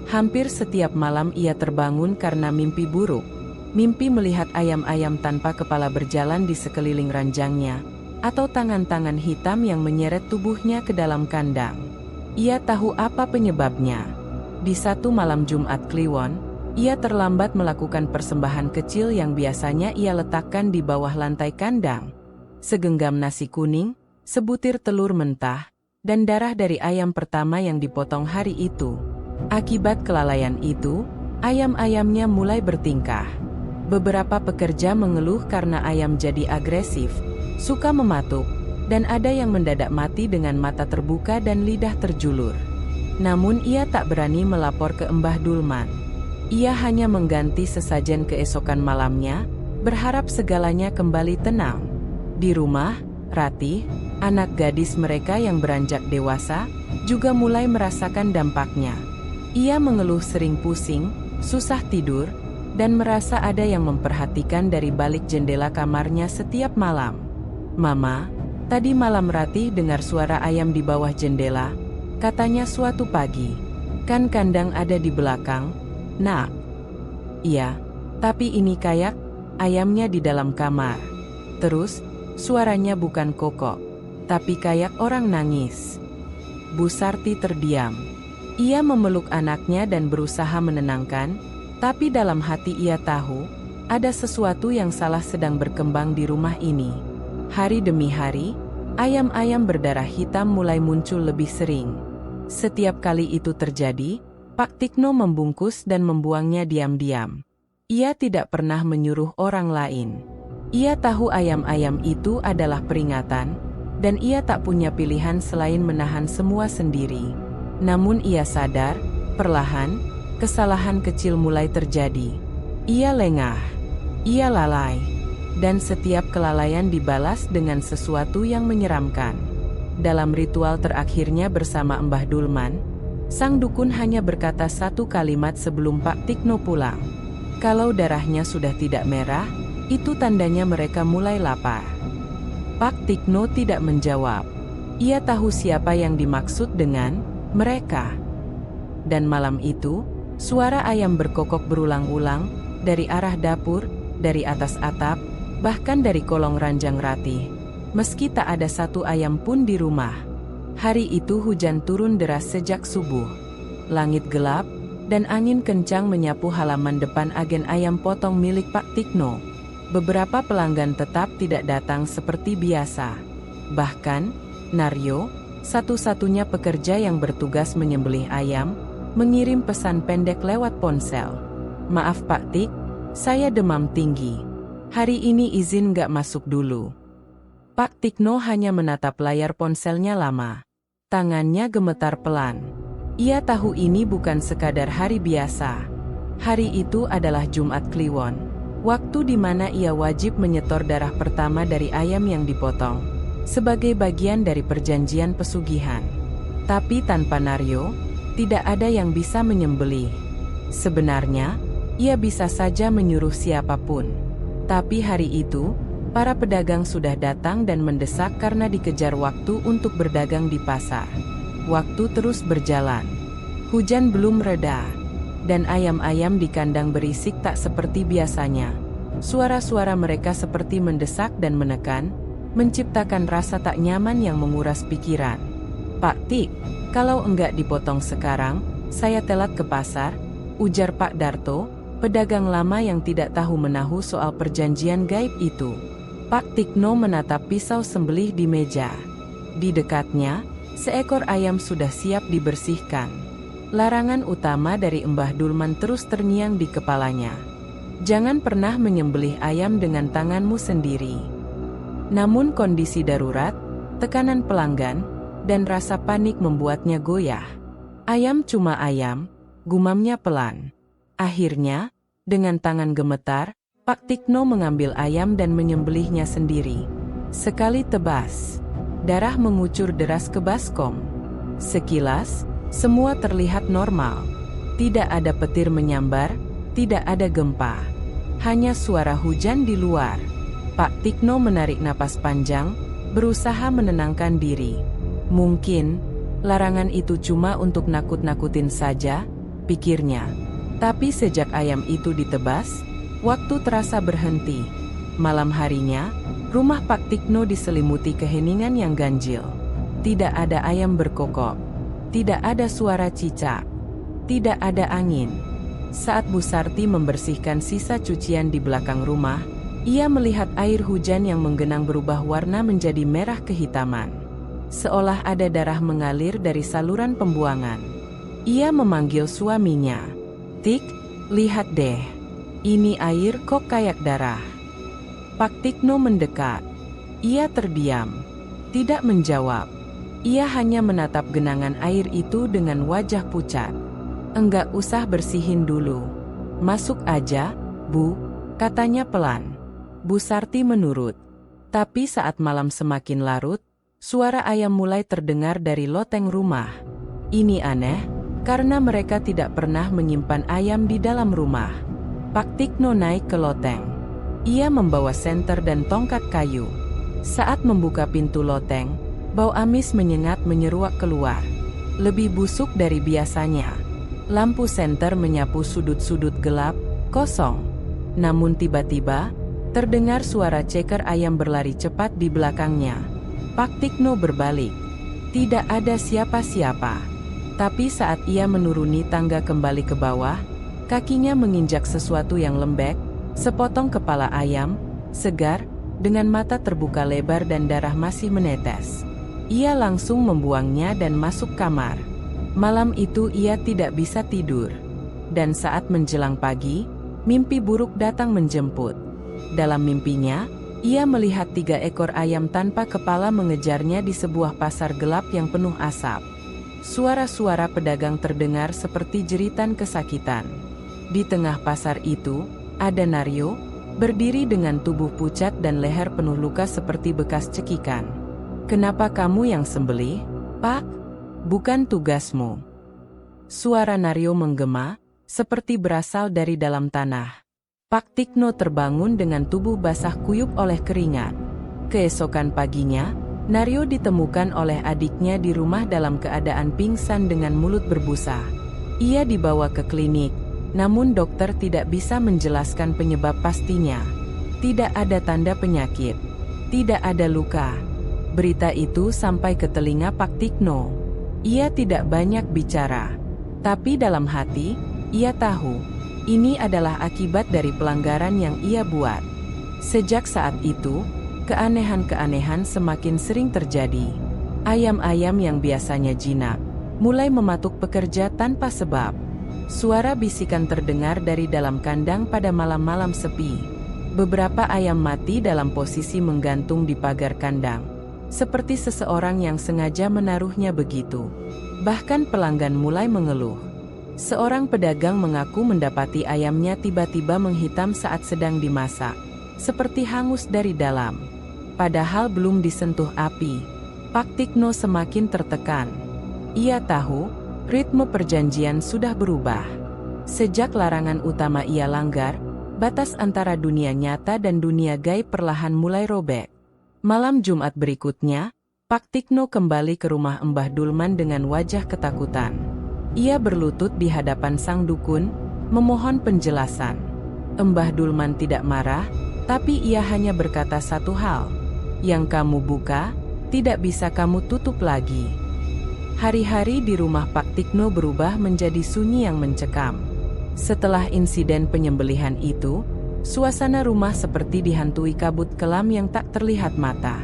Hampir setiap malam ia terbangun karena mimpi buruk. Mimpi melihat ayam-ayam tanpa kepala berjalan di sekeliling ranjangnya, atau tangan-tangan hitam yang menyeret tubuhnya ke dalam kandang. Ia tahu apa penyebabnya. Di satu malam Jumat Kliwon, ia terlambat melakukan persembahan kecil yang biasanya ia letakkan di bawah lantai kandang. Segenggam nasi kuning, sebutir telur mentah, dan darah dari ayam pertama yang dipotong hari itu. Akibat kelalaian itu, ayam-ayamnya mulai bertingkah. Beberapa pekerja mengeluh karena ayam jadi agresif, suka mematuk, dan ada yang mendadak mati dengan mata terbuka dan lidah terjulur. Namun ia tak berani melapor ke Mbah Dulman. Ia hanya mengganti sesajen keesokan malamnya, berharap segalanya kembali tenang. Di rumah, Ratih, anak gadis mereka yang beranjak dewasa, juga mulai merasakan dampaknya. Ia mengeluh sering pusing, susah tidur, dan merasa ada yang memperhatikan dari balik jendela kamarnya setiap malam. "Mama, tadi malam Ratih dengar suara ayam di bawah jendela," katanya suatu pagi. "Kan kandang ada di belakang, Nak?" "Iya, tapi ini kayak ayamnya di dalam kamar." Terus, suaranya bukan kokok, tapi kayak orang nangis. Bu Sarti terdiam. Ia memeluk anaknya dan berusaha menenangkan, tapi dalam hati ia tahu, ada sesuatu yang salah sedang berkembang di rumah ini. Hari demi hari, ayam-ayam berdarah hitam mulai muncul lebih sering. Setiap kali itu terjadi, Pak Tikno membungkus dan membuangnya diam-diam. Ia tidak pernah menyuruh orang lain. Ia tahu ayam-ayam itu adalah peringatan, dan ia tak punya pilihan selain menahan semua sendiri. Namun ia sadar, perlahan, kesalahan kecil mulai terjadi. Ia lengah, ia lalai, dan setiap kelalaian dibalas dengan sesuatu yang menyeramkan. Dalam ritual terakhirnya bersama Mbah Dulman, sang dukun hanya berkata satu kalimat sebelum Pak Tikno pulang. Kalau darahnya sudah tidak merah, itu tandanya mereka mulai lapar. Pak Tikno tidak menjawab. Ia tahu siapa yang dimaksud dengan Mereka. Dan malam itu, suara ayam berkokok berulang-ulang, dari arah dapur, dari atas atap, bahkan dari kolong ranjang Ratih. Meski tak ada satu ayam pun di rumah. Hari itu hujan turun deras sejak subuh. Langit gelap, dan angin kencang menyapu halaman depan agen ayam potong milik Pak Tikno. Beberapa pelanggan tetap tidak datang seperti biasa. Bahkan, Naryo, satu-satunya pekerja yang bertugas menyembelih ayam, mengirim pesan pendek lewat ponsel. "Maaf Pak Tik, saya demam tinggi. Hari ini izin nggak masuk dulu." Pak Tikno hanya menatap layar ponselnya lama. Tangannya gemetar pelan. Ia tahu ini bukan sekadar hari biasa. Hari itu adalah Jumat Kliwon, waktu di mana ia wajib menyetor darah pertama dari ayam yang dipotong, sebagai bagian dari perjanjian pesugihan. Tapi tanpa Naryo, tidak ada yang bisa menyembelih. Sebenarnya, ia bisa saja menyuruh siapapun. Tapi hari itu, para pedagang sudah datang dan mendesak karena dikejar waktu untuk berdagang di pasar. Waktu terus berjalan. Hujan belum reda. Dan ayam-ayam di kandang berisik tak seperti biasanya. Suara-suara mereka seperti mendesak dan menekan, menciptakan rasa tak nyaman yang menguras pikiran. "Pak Tik, kalau enggak dipotong sekarang, saya telat ke pasar," ujar Pak Darto, pedagang lama yang tidak tahu menahu soal perjanjian gaib itu. Pak Tikno menatap pisau sembelih di meja. Di dekatnya, seekor ayam sudah siap dibersihkan. Larangan utama dari Mbah Dulman terus terngiang di kepalanya. "Jangan pernah menyembelih ayam dengan tanganmu sendiri." Namun kondisi darurat, tekanan pelanggan, dan rasa panik membuatnya goyah. "Ayam cuma ayam," gumamnya pelan. Akhirnya, dengan tangan gemetar, Pak Tikno mengambil ayam dan menyembelihnya sendiri. Sekali tebas, darah mengucur deras ke baskom. Sekilas, semua terlihat normal. Tidak ada petir menyambar, tidak ada gempa. Hanya suara hujan di luar. Pak Tikno menarik napas panjang, berusaha menenangkan diri. Mungkin, larangan itu cuma untuk nakut-nakutin saja, pikirnya. Tapi sejak ayam itu ditebas, waktu terasa berhenti. Malam harinya, rumah Pak Tikno diselimuti keheningan yang ganjil. Tidak ada ayam berkokok. Tidak ada suara cicak. Tidak ada angin. Saat Bu Sarti membersihkan sisa cucian di belakang rumah, ia melihat air hujan yang menggenang berubah warna menjadi merah kehitaman. Seolah ada darah mengalir dari saluran pembuangan. Ia memanggil suaminya. "Tik, lihat deh. Ini air kok kayak darah." Pak Tikno mendekat. Ia terdiam. Tidak menjawab. Ia hanya menatap genangan air itu dengan wajah pucat. "Enggak usah bersihin dulu. Masuk aja, Bu," katanya pelan. Bu Sarti menurut. Tapi saat malam semakin larut, suara ayam mulai terdengar dari loteng rumah. Ini aneh, karena mereka tidak pernah menyimpan ayam di dalam rumah. Pak Tikno naik ke loteng. Ia membawa senter dan tongkat kayu. Saat membuka pintu loteng, bau amis menyengat menyeruak keluar. Lebih busuk dari biasanya. Lampu senter menyapu sudut-sudut gelap, kosong. Namun tiba-tiba, terdengar suara ceker ayam berlari cepat di belakangnya. Pak Tikno berbalik. Tidak ada siapa-siapa. Tapi saat ia menuruni tangga kembali ke bawah, kakinya menginjak sesuatu yang lembek, sepotong kepala ayam, segar, dengan mata terbuka lebar dan darah masih menetes. Ia langsung membuangnya dan masuk kamar. Malam itu ia tidak bisa tidur. Dan saat menjelang pagi, mimpi buruk datang menjemput. Dalam mimpinya, ia melihat 3 ekor ayam tanpa kepala mengejarnya di sebuah pasar gelap yang penuh asap. Suara-suara pedagang terdengar seperti jeritan kesakitan. Di tengah pasar itu, ada Naryo, berdiri dengan tubuh pucat dan leher penuh luka seperti bekas cekikan. "Kenapa kamu yang sembelih, Pak? Bukan tugasmu." Suara Naryo menggema, seperti berasal dari dalam tanah. Pak Tikno terbangun dengan tubuh basah kuyup oleh keringat. Keesokan paginya, Naryo ditemukan oleh adiknya di rumah dalam keadaan pingsan dengan mulut berbusa. Ia dibawa ke klinik, namun dokter tidak bisa menjelaskan penyebab pastinya. Tidak ada tanda penyakit, tidak ada luka. Berita itu sampai ke telinga Pak Tikno. Ia tidak banyak bicara, tapi dalam hati, ia tahu ini adalah akibat dari pelanggaran yang ia buat. Sejak saat itu, keanehan-keanehan semakin sering terjadi. Ayam-ayam yang biasanya jinak mulai mematuk pekerja tanpa sebab. Suara bisikan terdengar dari dalam kandang pada malam-malam sepi. Beberapa ayam mati dalam posisi menggantung di pagar kandang, seperti seseorang yang sengaja menaruhnya begitu. Bahkan pelanggan mulai mengeluh. Seorang pedagang mengaku mendapati ayamnya tiba-tiba menghitam saat sedang dimasak, seperti hangus dari dalam. Padahal belum disentuh api. Pak Tikno semakin tertekan. Ia tahu, ritme perjanjian sudah berubah. Sejak larangan utama ia langgar, batas antara dunia nyata dan dunia gaib perlahan mulai robek. Malam Jumat berikutnya, Pak Tikno kembali ke rumah Mbah Dulman dengan wajah ketakutan. Ia berlutut di hadapan sang dukun, memohon penjelasan. Mbah Dulman tidak marah, tapi ia hanya berkata satu hal. Yang kamu buka, tidak bisa kamu tutup lagi. Hari-hari di rumah Pak Tikno berubah menjadi sunyi yang mencekam. Setelah insiden penyembelihan itu, suasana rumah seperti dihantui kabut kelam yang tak terlihat mata.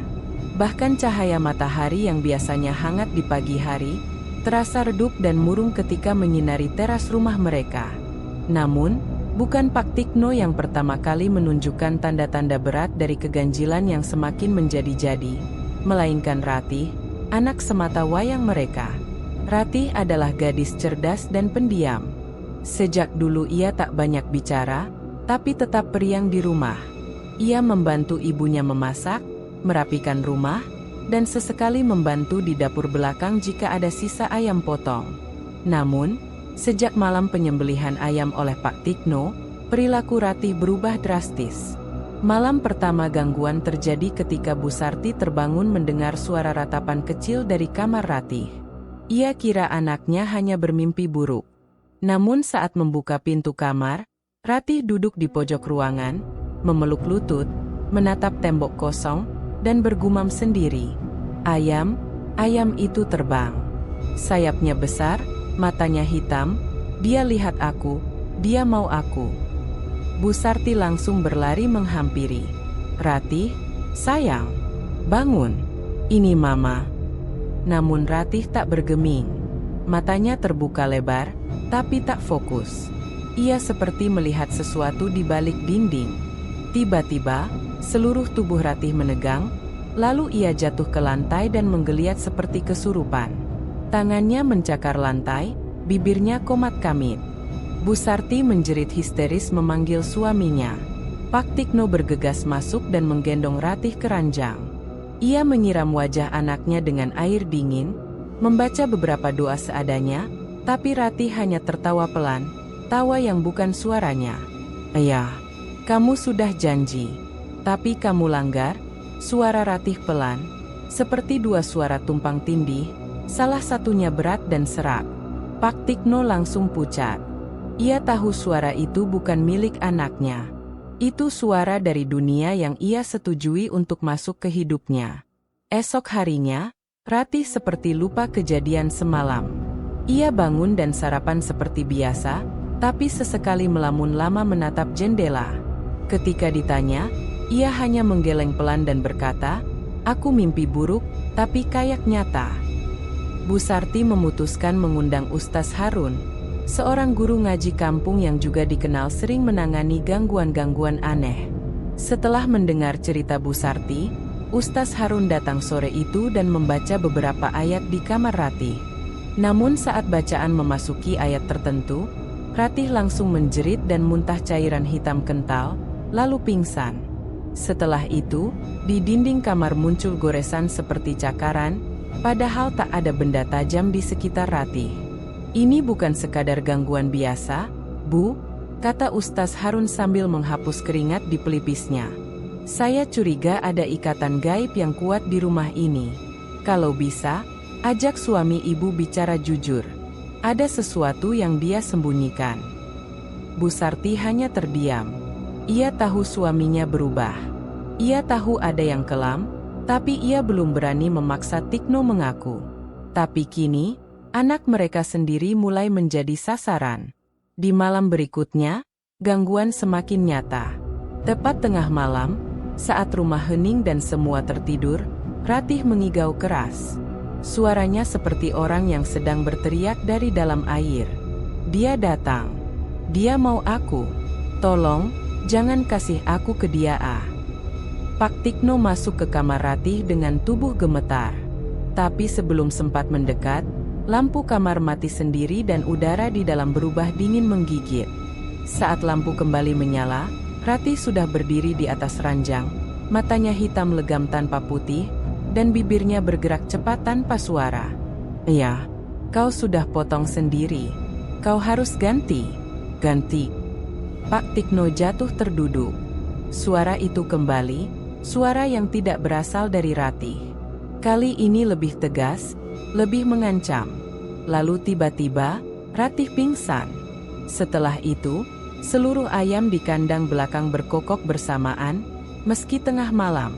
Bahkan cahaya matahari yang biasanya hangat di pagi hari, terasa redup dan murung ketika menyinari teras rumah mereka. Namun, bukan Pak Tikno yang pertama kali menunjukkan tanda-tanda berat dari keganjilan yang semakin menjadi-jadi, melainkan Ratih, anak semata wayang mereka. Ratih adalah gadis cerdas dan pendiam. Sejak dulu ia tak banyak bicara, tapi tetap periang di rumah. Ia membantu ibunya memasak, merapikan rumah, dan sesekali membantu di dapur belakang jika ada sisa ayam potong. Namun, sejak malam penyembelihan ayam oleh Pak Tikno, perilaku Ratih berubah drastis. Malam pertama gangguan terjadi ketika Bu Sarti terbangun mendengar suara ratapan kecil dari kamar Ratih. Ia kira anaknya hanya bermimpi buruk. Namun saat membuka pintu kamar, Ratih duduk di pojok ruangan, memeluk lutut, menatap tembok kosong, dan bergumam sendiri. Ayam itu terbang. Sayapnya besar, matanya hitam, dia lihat aku, dia mau aku. Bu Sarti langsung berlari menghampiri. Ratih, sayang, bangun, ini mama. Namun Ratih tak bergeming. Matanya terbuka lebar, tapi tak fokus. Ia seperti melihat sesuatu di balik dinding. Tiba-tiba, seluruh tubuh Ratih menegang, lalu ia jatuh ke lantai dan menggeliat seperti kesurupan. Tangannya mencakar lantai, bibirnya komat-kamit. Bu Sarti menjerit histeris memanggil suaminya. Pak Tikno bergegas masuk dan menggendong Ratih ke ranjang. Ia menyiram wajah anaknya dengan air dingin, membaca beberapa doa seadanya, tapi Ratih hanya tertawa pelan, tawa yang bukan suaranya. "Ayah, kamu sudah janji, tapi kamu langgar." Suara Ratih pelan, seperti dua suara tumpang tindih, salah satunya berat dan serak. Pak Tikno langsung pucat. Ia tahu suara itu bukan milik anaknya. Itu suara dari dunia yang ia setujui untuk masuk ke hidupnya. Esok harinya, Ratih seperti lupa kejadian semalam. Ia bangun dan sarapan seperti biasa, tapi sesekali melamun lama menatap jendela. Ketika ditanya, ia hanya menggeleng pelan dan berkata, "Aku mimpi buruk, tapi kayak nyata." Bu Sarti memutuskan mengundang Ustaz Harun, seorang guru ngaji kampung yang juga dikenal sering menangani gangguan-gangguan aneh. Setelah mendengar cerita Bu Sarti, Ustaz Harun datang sore itu dan membaca beberapa ayat di kamar Ratih. Namun saat bacaan memasuki ayat tertentu, Ratih langsung menjerit dan muntah cairan hitam kental, lalu pingsan. Setelah itu, di dinding kamar muncul goresan seperti cakaran, padahal tak ada benda tajam di sekitar Ratih. "Ini bukan sekadar gangguan biasa, Bu," kata Ustaz Harun sambil menghapus keringat di pelipisnya. Saya curiga ada ikatan gaib yang kuat di rumah ini. Kalau bisa, ajak suami ibu bicara jujur. Ada sesuatu yang dia sembunyikan. Bu Sarti hanya terdiam. Ia tahu suaminya berubah. Ia tahu ada yang kelam, tapi ia belum berani memaksa Tikno mengaku. Tapi kini, anak mereka sendiri mulai menjadi sasaran. Di malam berikutnya, gangguan semakin nyata. Tepat tengah malam, saat rumah hening dan semua tertidur, Ratih mengigau keras. Suaranya seperti orang yang sedang berteriak dari dalam air. Dia datang. Dia mau aku. Tolong, jangan kasih aku ke dia ah. Pak Tikno masuk ke kamar Ratih dengan tubuh gemetar. Tapi sebelum sempat mendekat, lampu kamar mati sendiri dan udara di dalam berubah dingin menggigit. Saat lampu kembali menyala, Ratih sudah berdiri di atas ranjang, matanya hitam legam tanpa putih, dan bibirnya bergerak cepat tanpa suara. "Ya, kau sudah potong sendiri. Kau harus ganti." "Ganti?" Pak Tikno jatuh terduduk. Suara itu kembali, suara yang tidak berasal dari Ratih. Kali ini lebih tegas, lebih mengancam. Lalu tiba-tiba, Ratih pingsan. Setelah itu, seluruh ayam di kandang belakang berkokok bersamaan, meski tengah malam.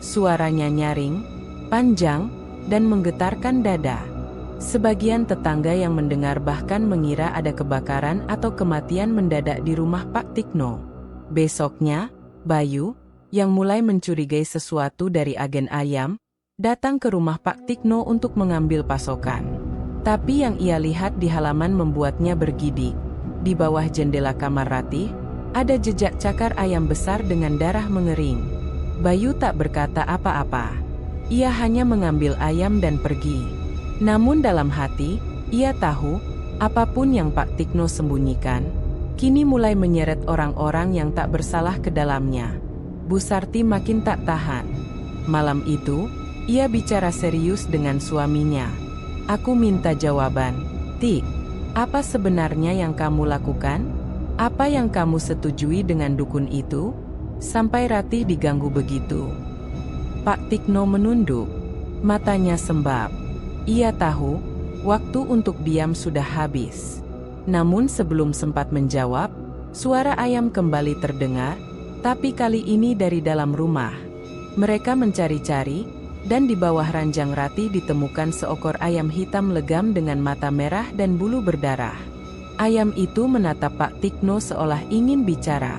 Suaranya nyaring, panjang, dan menggetarkan dada. Sebagian tetangga yang mendengar bahkan mengira ada kebakaran atau kematian mendadak di rumah Pak Tikno. Besoknya, Bayu, yang mulai mencurigai sesuatu dari agen ayam, datang ke rumah Pak Tikno untuk mengambil pasokan. Tapi yang ia lihat di halaman membuatnya bergidik. Di bawah jendela kamar Ratih, ada jejak cakar ayam besar dengan darah mengering. Bayu tak berkata apa-apa. Ia hanya mengambil ayam dan pergi. Namun dalam hati, ia tahu, apapun yang Pak Tikno sembunyikan, kini mulai menyeret orang-orang yang tak bersalah ke dalamnya. Bu Sarti makin tak tahan. Malam itu, ia bicara serius dengan suaminya. "Aku minta jawaban, Tik. Apa sebenarnya yang kamu lakukan? Apa yang kamu setujui dengan dukun itu? Sampai Ratih diganggu begitu." Pak Tikno menunduk. Matanya sembab. Ia tahu, waktu untuk diam sudah habis. Namun sebelum sempat menjawab, suara ayam kembali terdengar, tapi kali ini dari dalam rumah. Mereka mencari-cari, dan di bawah ranjang Ratih ditemukan seekor ayam hitam legam dengan mata merah dan bulu berdarah. Ayam itu menatap Pak Tikno seolah ingin bicara.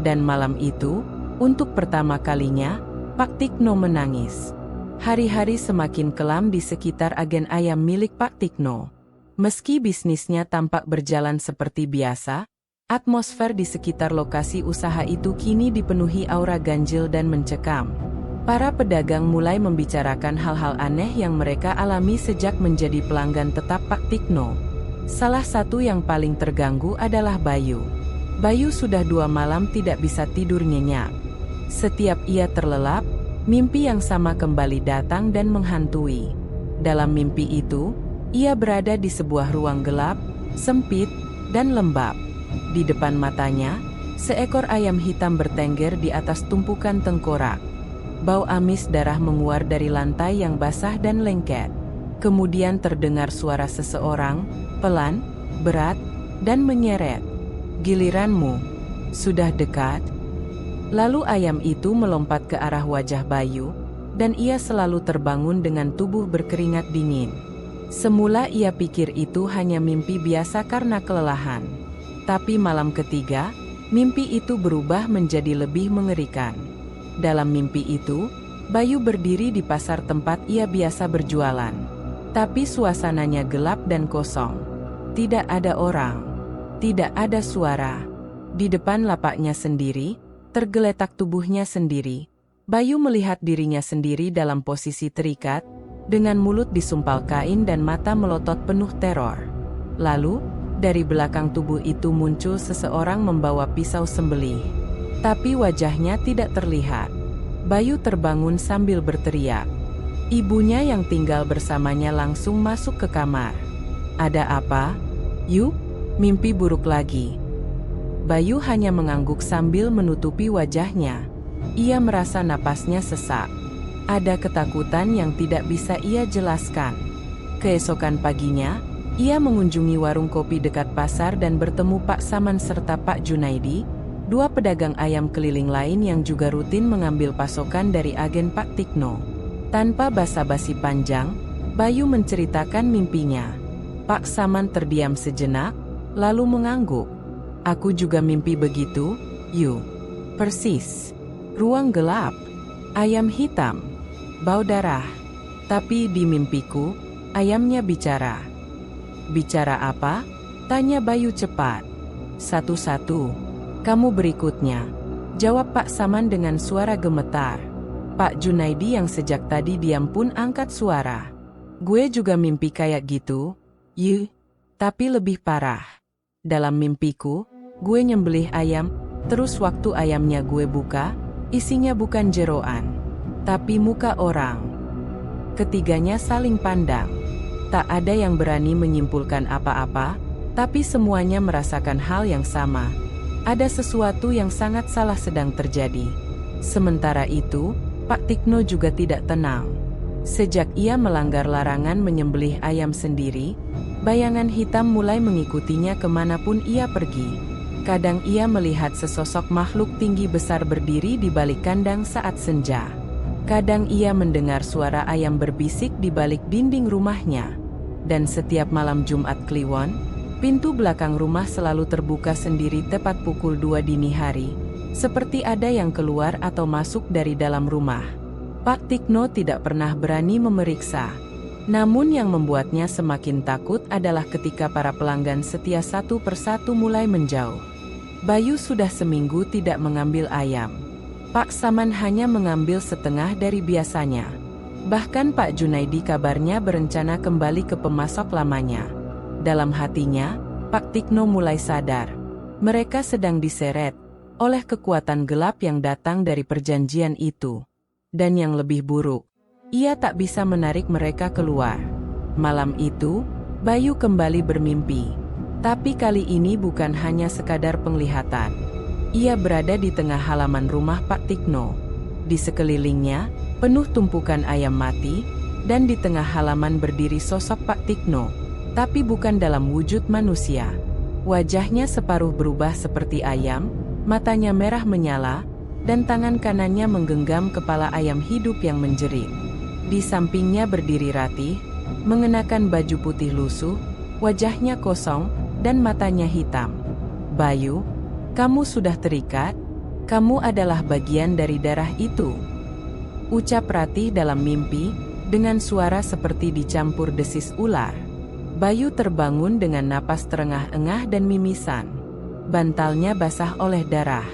Dan malam itu, untuk pertama kalinya, Pak Tikno menangis. Hari-hari semakin kelam di sekitar agen ayam milik Pak Tikno. Meski bisnisnya tampak berjalan seperti biasa, atmosfer di sekitar lokasi usaha itu kini dipenuhi aura ganjil dan mencekam. Para pedagang mulai membicarakan hal-hal aneh yang mereka alami sejak menjadi pelanggan tetap Pak Tikno. Salah satu yang paling terganggu adalah Bayu. Bayu sudah 2 malam tidak bisa tidur nyenyak. Setiap ia terlelap, mimpi yang sama kembali datang dan menghantui. Dalam mimpi itu, ia berada di sebuah ruang gelap, sempit, dan lembab. Di depan matanya, seekor ayam hitam bertengger di atas tumpukan tengkorak. Bau amis darah menguar dari lantai yang basah dan lengket. Kemudian terdengar suara seseorang, pelan, berat, dan menyeret. "Giliranmu. Sudah dekat?" Lalu ayam itu melompat ke arah wajah Bayu, dan ia selalu terbangun dengan tubuh berkeringat dingin. Semula ia pikir itu hanya mimpi biasa karena kelelahan. Tapi malam ketiga, mimpi itu berubah menjadi lebih mengerikan. Dalam mimpi itu, Bayu berdiri di pasar tempat ia biasa berjualan. Tapi suasananya gelap dan kosong. Tidak ada orang. Tidak ada suara. Di depan lapaknya sendiri, tergeletak tubuhnya sendiri, Bayu melihat dirinya sendiri dalam posisi terikat, dengan mulut disumpal kain dan mata melotot penuh teror. Lalu, dari belakang tubuh itu muncul seseorang membawa pisau sembelih. Tapi wajahnya tidak terlihat. Bayu terbangun sambil berteriak. Ibunya yang tinggal bersamanya langsung masuk ke kamar. "Ada apa? Yuk, mimpi buruk lagi." Bayu hanya mengangguk sambil menutupi wajahnya. Ia merasa napasnya sesak. Ada ketakutan yang tidak bisa ia jelaskan. Keesokan paginya, ia mengunjungi warung kopi dekat pasar dan bertemu Pak Saman serta Pak Junaidi, dua pedagang ayam keliling lain yang juga rutin mengambil pasokan dari agen Pak Tikno. Tanpa basa-basi panjang, Bayu menceritakan mimpinya. Pak Saman terdiam sejenak, lalu mengangguk. Aku juga mimpi begitu, Yu. Persis. Ruang gelap. Ayam hitam. Bau darah. Tapi di mimpiku, ayamnya bicara. Bicara apa? Tanya Bayu cepat. Satu-satu. Kamu berikutnya. Jawab Pak Saman dengan suara gemetar. Pak Junaidi yang sejak tadi diam pun angkat suara. Gue juga mimpi kayak gitu, Yu. Tapi lebih parah. Dalam mimpiku, gue nyembelih ayam, terus waktu ayamnya gue buka, isinya bukan jeroan, tapi muka orang. Ketiganya saling pandang. Tak ada yang berani menyimpulkan apa-apa, tapi semuanya merasakan hal yang sama. Ada sesuatu yang sangat salah sedang terjadi. Sementara itu, Pak Tikno juga tidak tenang. Sejak ia melanggar larangan menyembelih ayam sendiri, bayangan hitam mulai mengikutinya kemanapun ia pergi. Kadang ia melihat sesosok makhluk tinggi besar berdiri di balik kandang saat senja. Kadang ia mendengar suara ayam berbisik di balik dinding rumahnya. Dan setiap malam Jumat Kliwon, pintu belakang rumah selalu terbuka sendiri tepat pukul 2 dini hari, seperti ada yang keluar atau masuk dari dalam rumah. Pak Tikno tidak pernah berani memeriksa. Namun yang membuatnya semakin takut adalah ketika para pelanggan setia satu persatu mulai menjauh. Bayu sudah seminggu tidak mengambil ayam. Pak Saman hanya mengambil setengah dari biasanya. Bahkan Pak Junaidi kabarnya berencana kembali ke pemasok lamanya. Dalam hatinya, Pak Tikno mulai sadar. Mereka sedang diseret oleh kekuatan gelap yang datang dari perjanjian itu. Dan yang lebih buruk, ia tak bisa menarik mereka keluar. Malam itu, Bayu kembali bermimpi. Tapi kali ini bukan hanya sekadar penglihatan. Ia berada di tengah halaman rumah Pak Tikno. Di sekelilingnya, penuh tumpukan ayam mati, dan di tengah halaman berdiri sosok Pak Tikno, tapi bukan dalam wujud manusia. Wajahnya separuh berubah seperti ayam, matanya merah menyala, dan tangan kanannya menggenggam kepala ayam hidup yang menjerit. Di sampingnya berdiri Ratih, mengenakan baju putih lusuh, wajahnya kosong, dan matanya hitam. Bayu, kamu sudah terikat? Kamu adalah bagian dari darah itu. Ucap Ratih dalam mimpi, dengan suara seperti dicampur desis ular. Bayu terbangun dengan napas terengah-engah dan mimisan. Bantalnya basah oleh darah.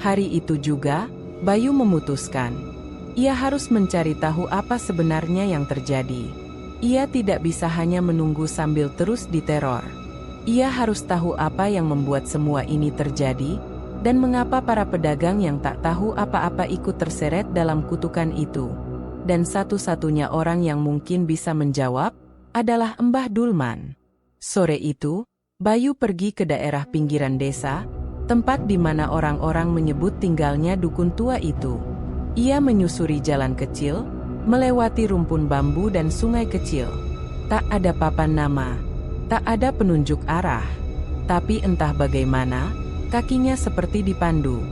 Hari itu juga, Bayu memutuskan. Ia harus mencari tahu apa sebenarnya yang terjadi. Ia tidak bisa hanya menunggu sambil terus diteror. Ia harus tahu apa yang membuat semua ini terjadi, dan mengapa para pedagang yang tak tahu apa-apa ikut terseret dalam kutukan itu. Dan satu-satunya orang yang mungkin bisa menjawab, adalah Mbah Dulman. Sore itu, Bayu pergi ke daerah pinggiran desa, tempat di mana orang-orang menyebut tinggalnya dukun tua itu. Ia menyusuri jalan kecil, melewati rumpun bambu dan sungai kecil. Tak ada papan nama, tak ada penunjuk arah. Tapi entah bagaimana, kakinya seperti dipandu.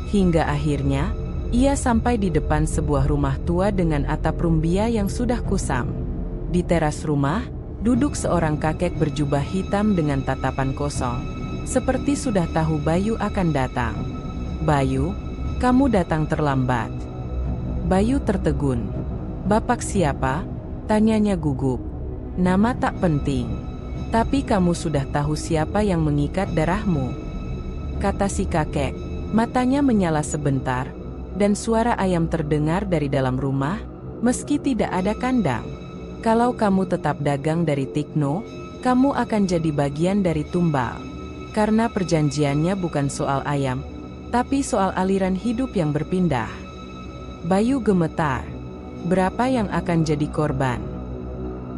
Hingga akhirnya, ia sampai di depan sebuah rumah tua dengan atap rumbia yang sudah kusam. Di teras rumah, duduk seorang kakek berjubah hitam dengan tatapan kosong. Seperti sudah tahu Bayu akan datang. Bayu, kamu datang terlambat. Bayu tertegun. Bapak siapa? Tanyanya gugup. Nama tak penting. Tapi kamu sudah tahu siapa yang mengikat darahmu. Kata si kakek. Matanya menyala sebentar, dan suara ayam terdengar dari dalam rumah, meski tidak ada kandang. Kalau kamu tetap dagang dari Tikno, kamu akan jadi bagian dari tumbal. Karena perjanjiannya bukan soal ayam, tapi soal aliran hidup yang berpindah. Bayu gemetar. Berapa yang akan jadi korban?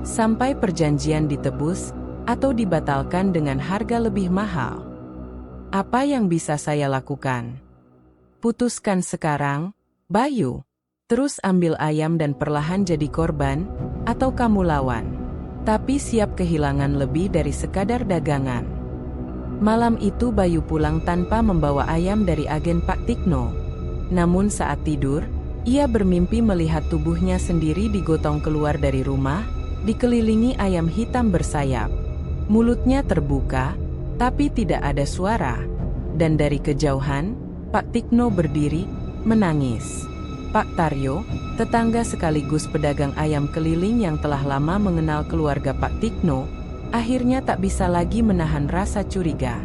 Sampai perjanjian ditebus, atau dibatalkan dengan harga lebih mahal. Apa yang bisa saya lakukan? Putuskan sekarang, Bayu. Terus ambil ayam dan perlahan jadi korban, atau kamu lawan. Tapi siap kehilangan lebih dari sekadar dagangan. Malam itu Bayu pulang tanpa membawa ayam dari agen Pak Tikno. Namun saat tidur, ia bermimpi melihat tubuhnya sendiri digotong keluar dari rumah, dikelilingi ayam hitam bersayap. Mulutnya terbuka, tapi tidak ada suara. Dan dari kejauhan, Pak Tikno berdiri, menangis. Pak Taryo, tetangga sekaligus pedagang ayam keliling yang telah lama mengenal keluarga Pak Tikno, akhirnya tak bisa lagi menahan rasa curiga.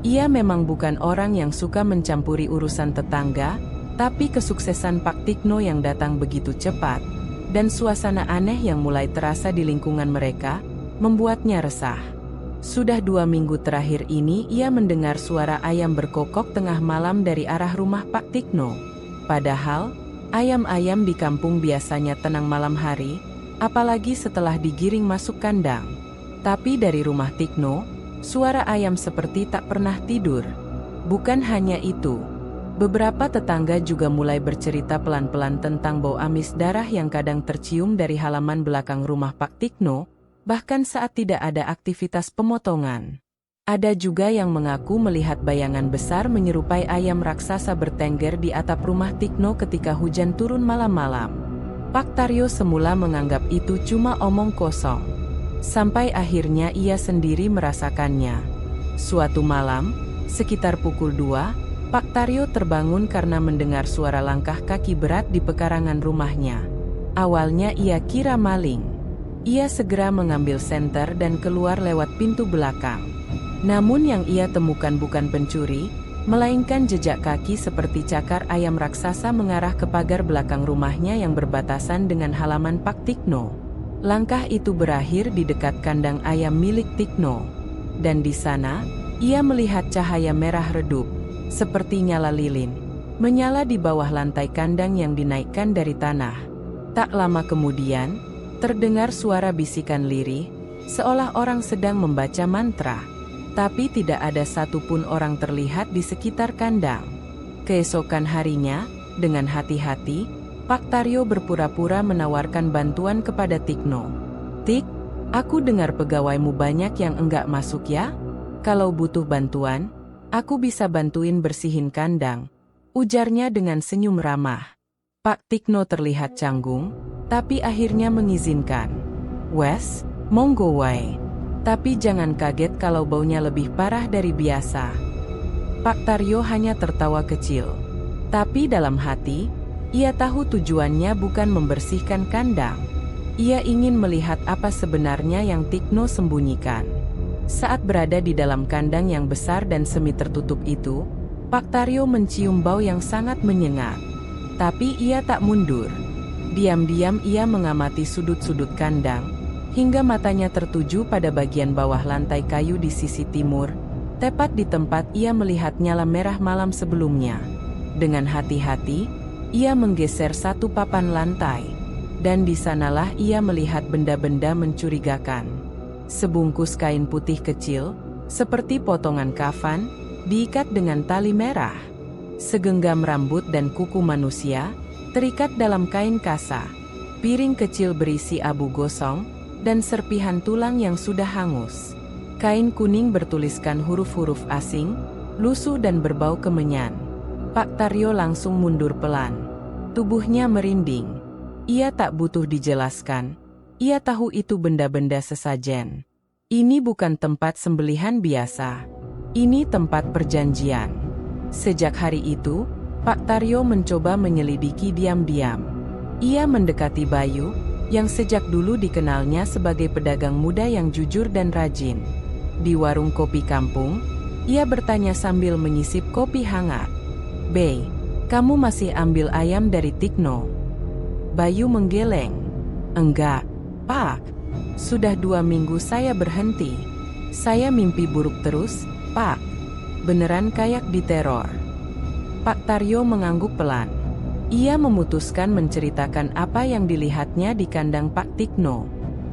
Ia memang bukan orang yang suka mencampuri urusan tetangga, tapi kesuksesan Pak Tikno yang datang begitu cepat, dan suasana aneh yang mulai terasa di lingkungan mereka, membuatnya resah. Sudah 2 minggu terakhir ini ia mendengar suara ayam berkokok tengah malam dari arah rumah Pak Tikno. Padahal, ayam-ayam di kampung biasanya tenang malam hari, apalagi setelah digiring masuk kandang. Tapi dari rumah Tikno, suara ayam seperti tak pernah tidur. Bukan hanya itu, beberapa tetangga juga mulai bercerita pelan-pelan tentang bau amis darah yang kadang tercium dari halaman belakang rumah Pak Tikno, bahkan saat tidak ada aktivitas pemotongan. Ada juga yang mengaku melihat bayangan besar menyerupai ayam raksasa bertengger di atap rumah Tikno ketika hujan turun malam-malam. Pak Taryo semula menganggap itu cuma omong kosong. Sampai akhirnya ia sendiri merasakannya. Suatu malam, sekitar pukul 2, Pak Taryo terbangun karena mendengar suara langkah kaki berat di pekarangan rumahnya. Awalnya ia kira maling. Ia segera mengambil senter dan keluar lewat pintu belakang. Namun yang ia temukan bukan pencuri, melainkan jejak kaki seperti cakar ayam raksasa mengarah ke pagar belakang rumahnya yang berbatasan dengan halaman Pak Tikno. Langkah itu berakhir di dekat kandang ayam milik Tikno. Dan di sana, ia melihat cahaya merah redup, seperti nyala lilin, menyala di bawah lantai kandang yang dinaikkan dari tanah. Tak lama kemudian, terdengar suara bisikan lirih, seolah orang sedang membaca mantra. Tapi tidak ada satupun orang terlihat di sekitar kandang. Keesokan harinya, dengan hati-hati, Pak Taryo berpura-pura menawarkan bantuan kepada Tikno. "Tik, aku dengar pegawaimu banyak yang enggak masuk ya? Kalau butuh bantuan, aku bisa bantuin bersihin kandang," ujarnya dengan senyum ramah. Pak Tikno terlihat canggung, tapi akhirnya mengizinkan. "Wes, monggo wae. Tapi jangan kaget kalau baunya lebih parah dari biasa." Pak Taryo hanya tertawa kecil. Tapi dalam hati, ia tahu tujuannya bukan membersihkan kandang. Ia ingin melihat apa sebenarnya yang Tikno sembunyikan. Saat berada di dalam kandang yang besar dan semi tertutup itu, Pak Taryo mencium bau yang sangat menyengat. Tapi ia tak mundur. Diam-diam ia mengamati sudut-sudut kandang, hingga matanya tertuju pada bagian bawah lantai kayu di sisi timur, tepat di tempat ia melihat nyala merah malam sebelumnya. Dengan hati-hati, ia menggeser satu papan lantai, dan di sanalah ia melihat benda-benda mencurigakan. Sebungkus kain putih kecil, seperti potongan kafan, diikat dengan tali merah. Segenggam rambut dan kuku manusia, terikat dalam kain kasa. Piring kecil berisi abu gosong, dan serpihan tulang yang sudah hangus. Kain kuning bertuliskan huruf-huruf asing, lusuh dan berbau kemenyan. Pak Taryo langsung mundur pelan. Tubuhnya merinding. Ia tak butuh dijelaskan. Ia tahu itu benda-benda sesajen. Ini bukan tempat sembelihan biasa. Ini tempat perjanjian. Sejak hari itu, Pak Taryo mencoba menyelidiki diam-diam. Ia mendekati Bayu, yang sejak dulu dikenalnya sebagai pedagang muda yang jujur dan rajin. Di warung kopi kampung, ia bertanya sambil menyisip kopi hangat. "Bey, kamu masih ambil ayam dari Tikno?" Bayu menggeleng. "Enggak, Pak. Sudah 2 minggu saya berhenti. Saya mimpi buruk terus, Pak. Beneran kayak diteror." Pak Taryo mengangguk pelan. Ia memutuskan menceritakan apa yang dilihatnya di kandang Pak Tikno.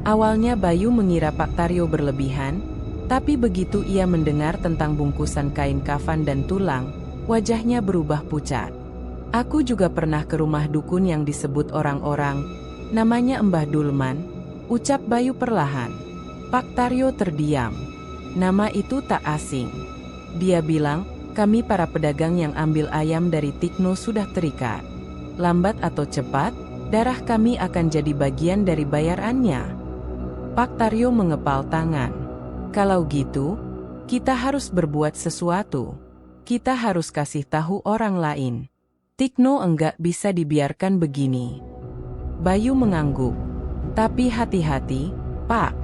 Awalnya Bayu mengira Pak Taryo berlebihan, tapi begitu ia mendengar tentang bungkusan kain kafan dan tulang, wajahnya berubah pucat. Aku juga pernah ke rumah dukun yang disebut orang-orang, namanya Mbah Dulman, ucap Bayu perlahan. Pak Taryo terdiam. Nama itu tak asing. Dia bilang, kami para pedagang yang ambil ayam dari Tikno sudah terikat. Lambat atau cepat, darah kami akan jadi bagian dari bayarannya. Pak Taryo mengepal tangan. Kalau gitu, kita harus berbuat sesuatu. Kita harus kasih tahu orang lain. Tikno enggak bisa dibiarkan begini. Bayu mengangguk. Tapi hati-hati, Pak.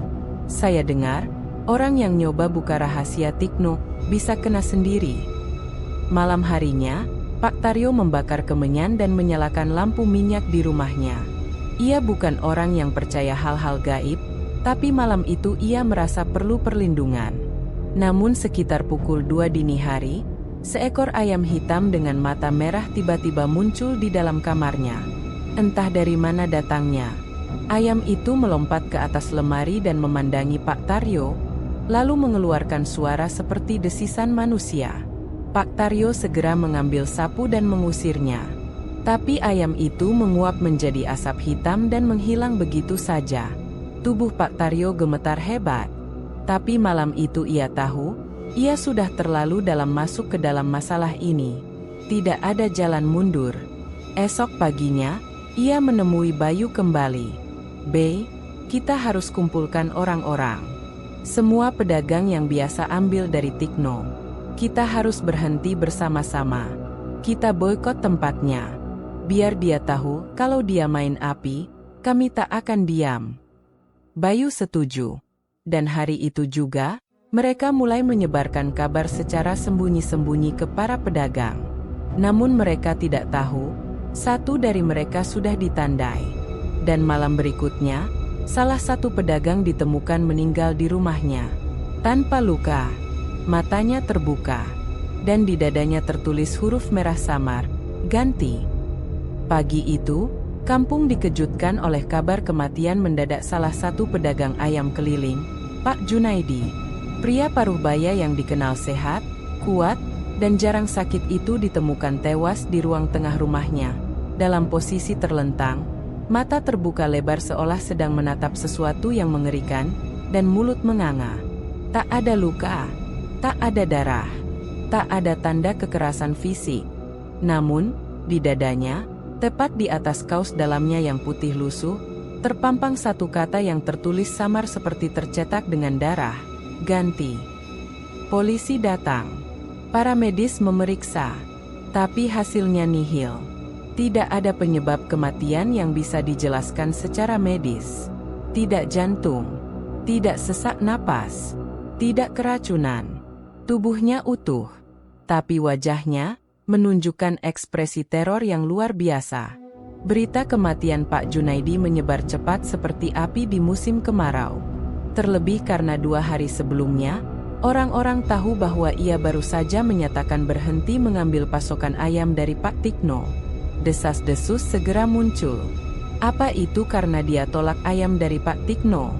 Saya dengar, orang yang nyoba buka rahasia Tikno bisa kena sendiri. Malam harinya, Pak Taryo membakar kemenyan dan menyalakan lampu minyak di rumahnya. Ia bukan orang yang percaya hal-hal gaib, tapi malam itu ia merasa perlu perlindungan. Namun sekitar pukul 2 dini hari, seekor ayam hitam dengan mata merah tiba-tiba muncul di dalam kamarnya. Entah dari mana datangnya. Ayam itu melompat ke atas lemari dan memandangi Pak Taryo, lalu mengeluarkan suara seperti desisan manusia. Pak Taryo segera mengambil sapu dan mengusirnya. Tapi ayam itu menguap menjadi asap hitam dan menghilang begitu saja. Tubuh Pak Taryo gemetar hebat. Tapi malam itu ia tahu, ia sudah terlalu dalam masuk ke dalam masalah ini. Tidak ada jalan mundur. Esok paginya, ia menemui Bayu kembali. "Bey, kita harus kumpulkan orang-orang. Semua pedagang yang biasa ambil dari Tikno. Kita harus berhenti bersama-sama. Kita boikot tempatnya. Biar dia tahu kalau dia main api, kami tak akan diam." Bayu setuju. Dan hari itu juga, mereka mulai menyebarkan kabar secara sembunyi-sembunyi ke para pedagang. Namun mereka tidak tahu, satu dari mereka sudah ditandai. Dan malam berikutnya, salah satu pedagang ditemukan meninggal di rumahnya. Tanpa luka, matanya terbuka, dan di dadanya tertulis huruf merah samar, "Ganti." Pagi itu, kampung dikejutkan oleh kabar kematian mendadak salah satu pedagang ayam keliling, Pak Junaidi. Pria paruh baya yang dikenal sehat, kuat, dan jarang sakit itu ditemukan tewas di ruang tengah rumahnya, dalam posisi terlentang, mata terbuka lebar seolah sedang menatap sesuatu yang mengerikan, dan mulut menganga. Tak ada luka, tak ada darah, tak ada tanda kekerasan fisik. Namun, di dadanya, tepat di atas kaos dalamnya yang putih lusuh, terpampang satu kata yang tertulis samar seperti tercetak dengan darah, "Ganti." Polisi datang. Para medis memeriksa. Tapi hasilnya nihil. Tidak ada penyebab kematian yang bisa dijelaskan secara medis. Tidak jantung. Tidak sesak napas. Tidak keracunan. Tubuhnya utuh. Tapi wajahnya menunjukkan ekspresi teror yang luar biasa. Berita kematian Pak Junaidi menyebar cepat seperti api di musim kemarau. Terlebih karena 2 hari sebelumnya, orang-orang tahu bahwa ia baru saja menyatakan berhenti mengambil pasokan ayam dari Pak Tikno. Desas-desus segera muncul. Apa itu karena dia tolak ayam dari Pak Tikno?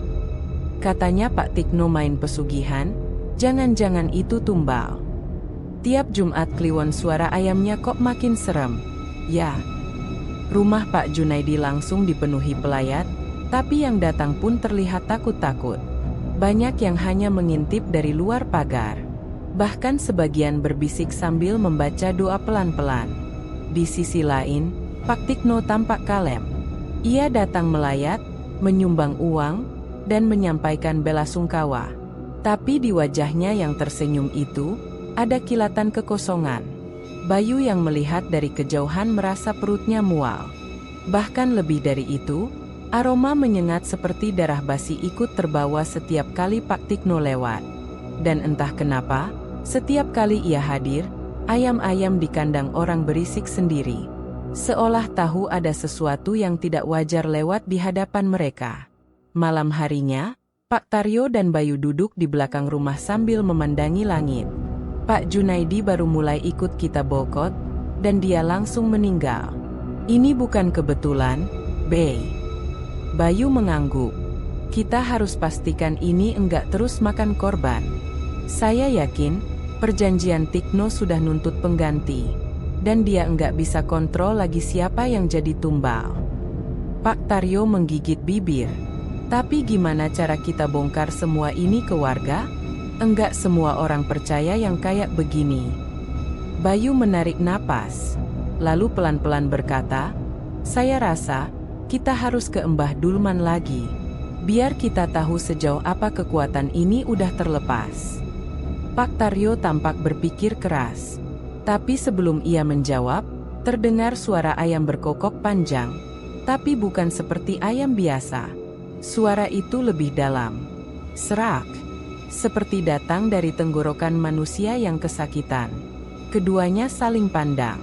Katanya Pak Tikno main pesugihan, jangan-jangan itu tumbal. Tiap Jumat Kliwon suara ayamnya kok makin serem. Ya. Rumah Pak Junaidi langsung dipenuhi pelayat, tapi yang datang pun terlihat takut-takut. Banyak yang hanya mengintip dari luar pagar. Bahkan sebagian berbisik sambil membaca doa pelan-pelan. Di sisi lain, Pak Tikno tampak kalem. Ia datang melayat, menyumbang uang, dan menyampaikan bela sungkawa. Tapi di wajahnya yang tersenyum itu, ada kilatan kekosongan. Bayu yang melihat dari kejauhan merasa perutnya mual. Bahkan lebih dari itu, aroma menyengat seperti darah basi ikut terbawa setiap kali Pak Tikno lewat. Dan entah kenapa, setiap kali ia hadir, ayam-ayam di kandang orang berisik sendiri. Seolah tahu ada sesuatu yang tidak wajar lewat di hadapan mereka. Malam harinya, Pak Taryo dan Bayu duduk di belakang rumah sambil memandangi langit. Pak Junaidi baru mulai ikut kita boikot, dan dia langsung meninggal. Ini bukan kebetulan, Bey. Bayu mengangguk. Kita harus pastikan ini enggak terus makan korban. Saya yakin, perjanjian Tikno sudah nuntut pengganti. dan dia enggak bisa kontrol lagi siapa yang jadi tumbal. Pak Taryo menggigit bibir. Tapi gimana cara kita bongkar semua ini ke warga? Enggak semua orang percaya yang kayak begini. Bayu menarik napas, lalu pelan-pelan berkata, saya rasa kita harus ke Mbah Dulman lagi. Biar kita tahu sejauh apa kekuatan ini udah terlepas. Pak Taryo tampak berpikir keras. Tapi sebelum ia menjawab, terdengar suara ayam berkokok panjang. Tapi bukan seperti ayam biasa. Suara itu lebih dalam. Serak. Seperti datang dari tenggorokan manusia yang kesakitan. Keduanya saling pandang.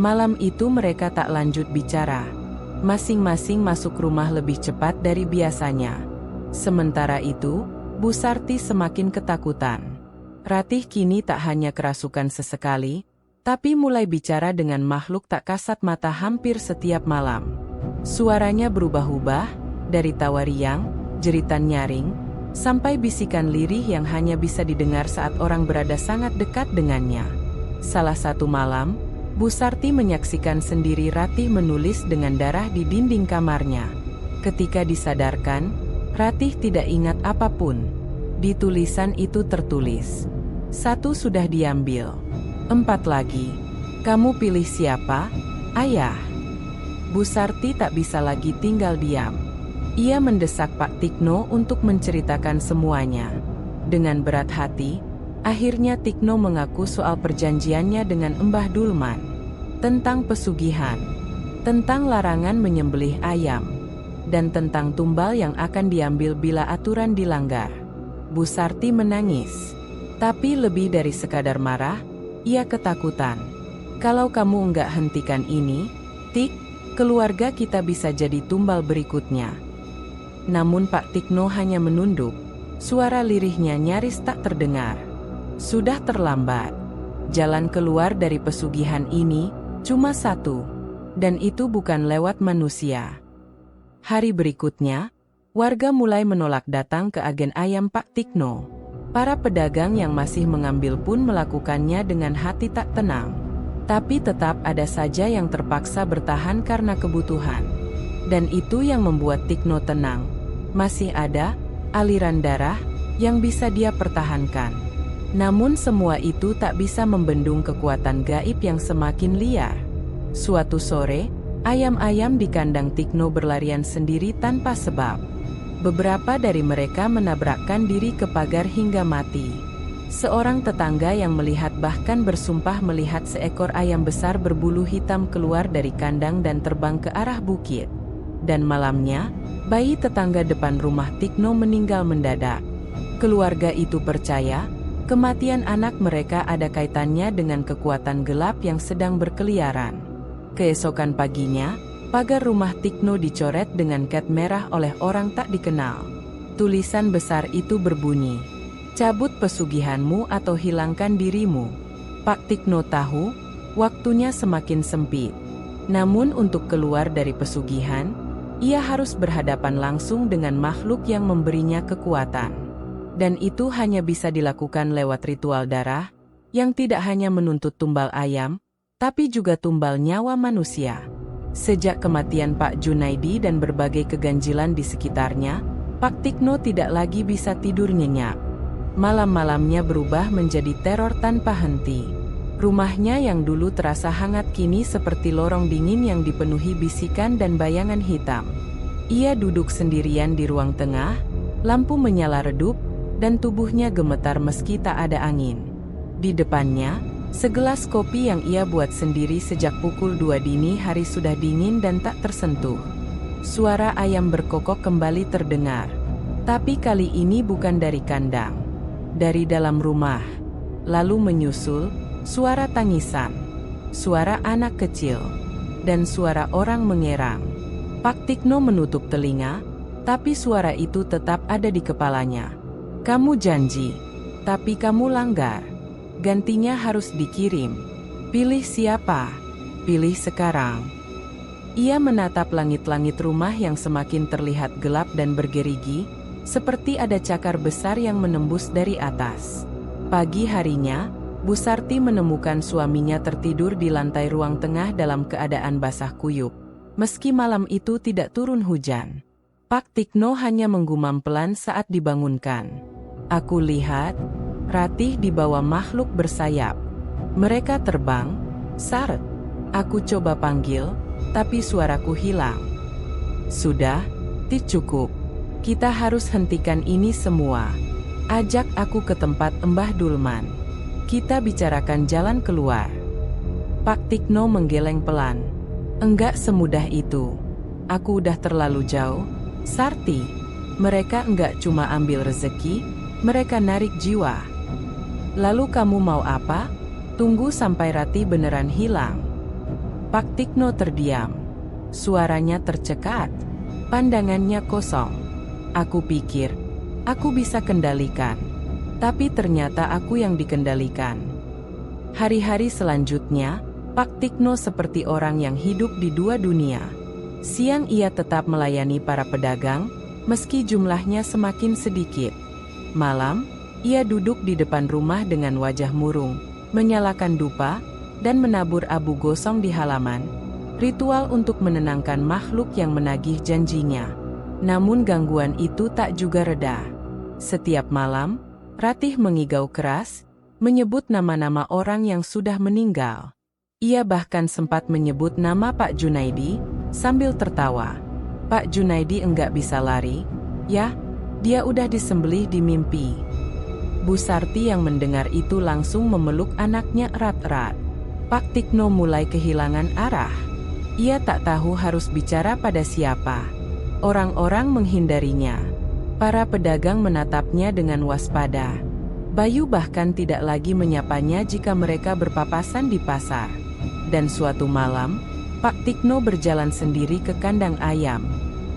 Malam itu mereka tak lanjut bicara. Masing-masing masuk rumah lebih cepat dari biasanya. Sementara itu, Bu Sarti semakin ketakutan. Ratih kini tak hanya kerasukan sesekali, tapi mulai bicara dengan makhluk tak kasat mata hampir setiap malam. Suaranya berubah-ubah, dari tawa riang, jeritan nyaring, sampai bisikan lirih yang hanya bisa didengar saat orang berada sangat dekat dengannya. Salah satu malam, Bu Sarti menyaksikan sendiri Ratih menulis dengan darah di dinding kamarnya. Ketika disadarkan, Ratih tidak ingat apapun. Di tulisan itu tertulis, 1 sudah diambil, 4 lagi. Kamu pilih siapa, Ayah? Bu Sarti tak bisa lagi tinggal diam. Ia mendesak Pak Tikno untuk menceritakan semuanya. Dengan berat hati, akhirnya Tikno mengaku soal perjanjiannya dengan Mbah Dulman. Tentang pesugihan, tentang larangan menyembelih ayam, dan tentang tumbal yang akan diambil bila aturan dilanggar. Bu Sarti menangis. Tapi lebih dari sekadar marah, ia ketakutan. Kalau kamu enggak hentikan ini, Tik, keluarga kita bisa jadi tumbal berikutnya. Namun Pak Tikno hanya menunduk. Suara lirihnya nyaris tak terdengar. Sudah terlambat. Jalan keluar dari pesugihan ini cuma satu, dan itu bukan lewat manusia. Hari berikutnya, warga mulai menolak datang ke agen ayam Pak Tikno. Para pedagang yang masih mengambil pun melakukannya dengan hati tak tenang. Tapi tetap ada saja yang terpaksa bertahan karena kebutuhan. Dan itu yang membuat Tikno tenang. Masih ada aliran darah yang bisa dia pertahankan. Namun semua itu tak bisa membendung kekuatan gaib yang semakin liar. Suatu sore, ayam-ayam di kandang Tikno berlarian sendiri tanpa sebab. Beberapa dari mereka menabrakkan diri ke pagar hingga mati. Seorang tetangga yang melihat bahkan bersumpah melihat seekor ayam besar berbulu hitam keluar dari kandang dan terbang ke arah bukit. Dan malamnya, bayi tetangga depan rumah Tikno meninggal mendadak. Keluarga itu percaya kematian anak mereka ada kaitannya dengan kekuatan gelap yang sedang berkeliaran. Keesokan paginya, pagar rumah Tikno dicoret dengan cat merah oleh orang tak dikenal. Tulisan besar itu berbunyi, cabut pesugihanmu atau hilangkan dirimu. Pak Tikno tahu, waktunya semakin sempit. Namun untuk keluar dari pesugihan, ia harus berhadapan langsung dengan makhluk yang memberinya kekuatan. Dan itu hanya bisa dilakukan lewat ritual darah, yang tidak hanya menuntut tumbal ayam, tapi juga tumbal nyawa manusia. Sejak kematian Pak Junaidi dan berbagai keganjilan di sekitarnya, Pak Tikno tidak lagi bisa tidur nyenyak. Malam-malamnya berubah menjadi teror tanpa henti. Rumahnya yang dulu terasa hangat kini seperti lorong dingin yang dipenuhi bisikan dan bayangan hitam. Ia duduk sendirian di ruang tengah, lampu menyala redup, dan tubuhnya gemetar meski tak ada angin. Di depannya, segelas kopi yang ia buat sendiri sejak pukul 2 dini hari sudah dingin dan tak tersentuh. Suara ayam berkokok kembali terdengar. Tapi kali ini bukan dari kandang. Dari dalam rumah. Lalu menyusul, suara tangisan. Suara anak kecil. Dan suara orang mengerang. Pak Tikno menutup telinga, tapi suara itu tetap ada di kepalanya. Kamu janji, tapi kamu langgar. Gantinya harus dikirim. Pilih siapa? Pilih sekarang. Ia menatap langit-langit rumah yang semakin terlihat gelap dan bergerigi, seperti ada cakar besar yang menembus dari atas. Pagi harinya, Bu Sarti menemukan suaminya tertidur di lantai ruang tengah dalam keadaan basah kuyup. Meski malam itu tidak turun hujan, Pak Tikno hanya menggumam pelan saat dibangunkan. Aku lihat, Ratih dibawa makhluk bersayap. Mereka terbang, Sart. Aku coba panggil, tapi suaraku hilang. Sudah, cukup. Kita harus hentikan ini semua. Ajak aku ke tempat Mbah Dulman. Kita bicarakan jalan keluar. Pak Tikno menggeleng pelan. Enggak semudah itu. Aku udah terlalu jauh, Sarti. Mereka enggak cuma ambil rezeki, mereka narik jiwa. Lalu kamu mau apa? Tunggu sampai Ratih beneran hilang. Pak Tikno terdiam. Suaranya tercekat. Pandangannya kosong. Aku pikir, aku bisa kendalikan. Tapi ternyata aku yang dikendalikan. Hari-hari selanjutnya, Pak Tikno seperti orang yang hidup di dua dunia. Siang ia tetap melayani para pedagang, meski jumlahnya semakin sedikit. Malam, ia duduk di depan rumah dengan wajah murung, menyalakan dupa, dan menabur abu gosong di halaman. Ritual untuk menenangkan makhluk yang menagih janjinya. Namun gangguan itu tak juga reda. Setiap malam, Ratih mengigau keras, menyebut nama-nama orang yang sudah meninggal. Ia bahkan sempat menyebut nama Pak Junaidi, sambil tertawa. Pak Junaidi enggak bisa lari, ya, dia udah disembelih di mimpi. Bu Sarti yang mendengar itu langsung memeluk anaknya erat-erat. Pak Tikno mulai kehilangan arah. Ia tak tahu harus bicara pada siapa. Orang-orang menghindarinya. Para pedagang menatapnya dengan waspada. Bayu bahkan tidak lagi menyapanya jika mereka berpapasan di pasar. Dan suatu malam, Pak Tikno berjalan sendiri ke kandang ayam.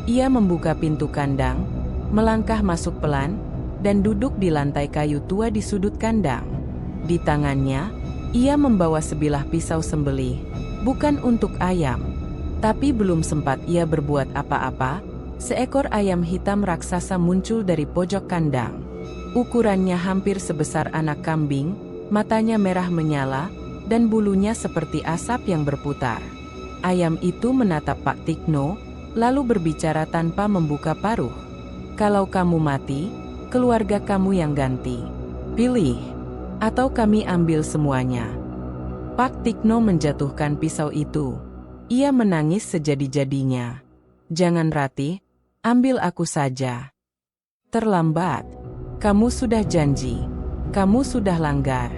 Ia membuka pintu kandang, melangkah masuk pelan, dan duduk di lantai kayu tua di sudut kandang. Di tangannya, ia membawa sebilah pisau sembelih, bukan untuk ayam. Tapi belum sempat ia berbuat apa-apa, seekor ayam hitam raksasa muncul dari pojok kandang. Ukurannya hampir sebesar anak kambing, matanya merah menyala, dan bulunya seperti asap yang berputar. Ayam itu menatap Pak Tikno, lalu berbicara tanpa membuka paruh. Kalau kamu mati, keluarga kamu yang ganti. Pilih, atau kami ambil semuanya. Pak Tikno menjatuhkan pisau itu. Ia menangis sejadi-jadinya. Jangan Ratih, ambil aku saja. Terlambat. Kamu sudah janji. Kamu sudah langgar.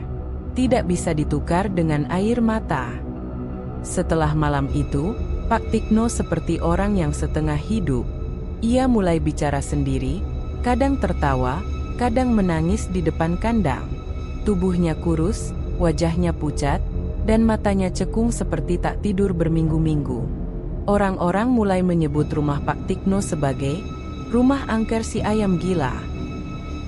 Tidak bisa ditukar dengan air mata. Setelah malam itu, Pak Tikno seperti orang yang setengah hidup. Ia mulai bicara sendiri, kadang tertawa, kadang menangis di depan kandang. Tubuhnya kurus, wajahnya pucat, dan matanya cekung seperti tak tidur berminggu-minggu. Orang-orang mulai menyebut rumah Pak Tikno sebagai rumah angker si ayam gila.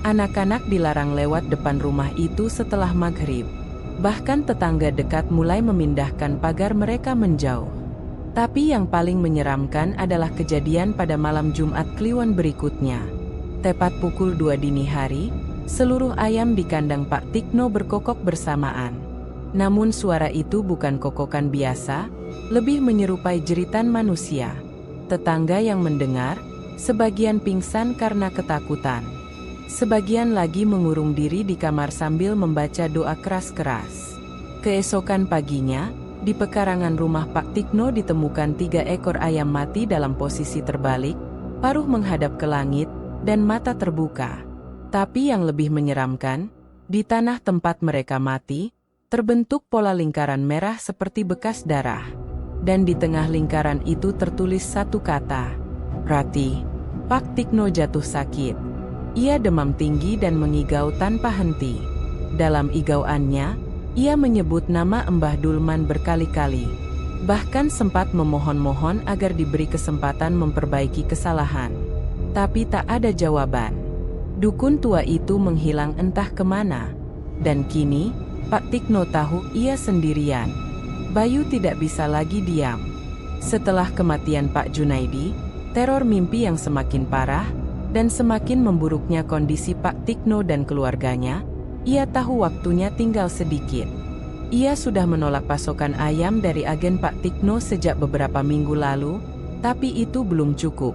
Anak-anak dilarang lewat depan rumah itu setelah maghrib. Bahkan tetangga dekat mulai memindahkan pagar mereka menjauh. Tapi yang paling menyeramkan adalah kejadian pada malam Jumat Kliwon berikutnya. Tepat pukul 2 dini hari, seluruh ayam di kandang Pak Tikno berkokok bersamaan. Namun suara itu bukan kokokan biasa, lebih menyerupai jeritan manusia. Tetangga yang mendengar, sebagian pingsan karena ketakutan. Sebagian lagi mengurung diri di kamar sambil membaca doa keras-keras. Keesokan paginya, di pekarangan rumah Pak Tikno ditemukan 3 ekor ayam mati dalam posisi terbalik, paruh menghadap ke langit, dan mata terbuka. Tapi yang lebih menyeramkan, di tanah tempat mereka mati, terbentuk pola lingkaran merah seperti bekas darah. Dan di tengah lingkaran itu tertulis satu kata, Ratih. Pak Tikno jatuh sakit. Ia demam tinggi dan mengigau tanpa henti. Dalam igauannya, ia menyebut nama Mbah Dulman berkali-kali. Bahkan sempat memohon-mohon agar diberi kesempatan memperbaiki kesalahan. Tapi tak ada jawaban. Dukun tua itu menghilang entah kemana. Dan kini, Pak Tikno tahu ia sendirian. Bayu tidak bisa lagi diam. Setelah kematian Pak Junaidi, teror mimpi yang semakin parah, dan semakin memburuknya kondisi Pak Tikno dan keluarganya, Ia tahu waktunya tinggal sedikit. Ia sudah menolak pasokan ayam dari agen Pak Tikno sejak beberapa minggu lalu, tapi itu belum cukup.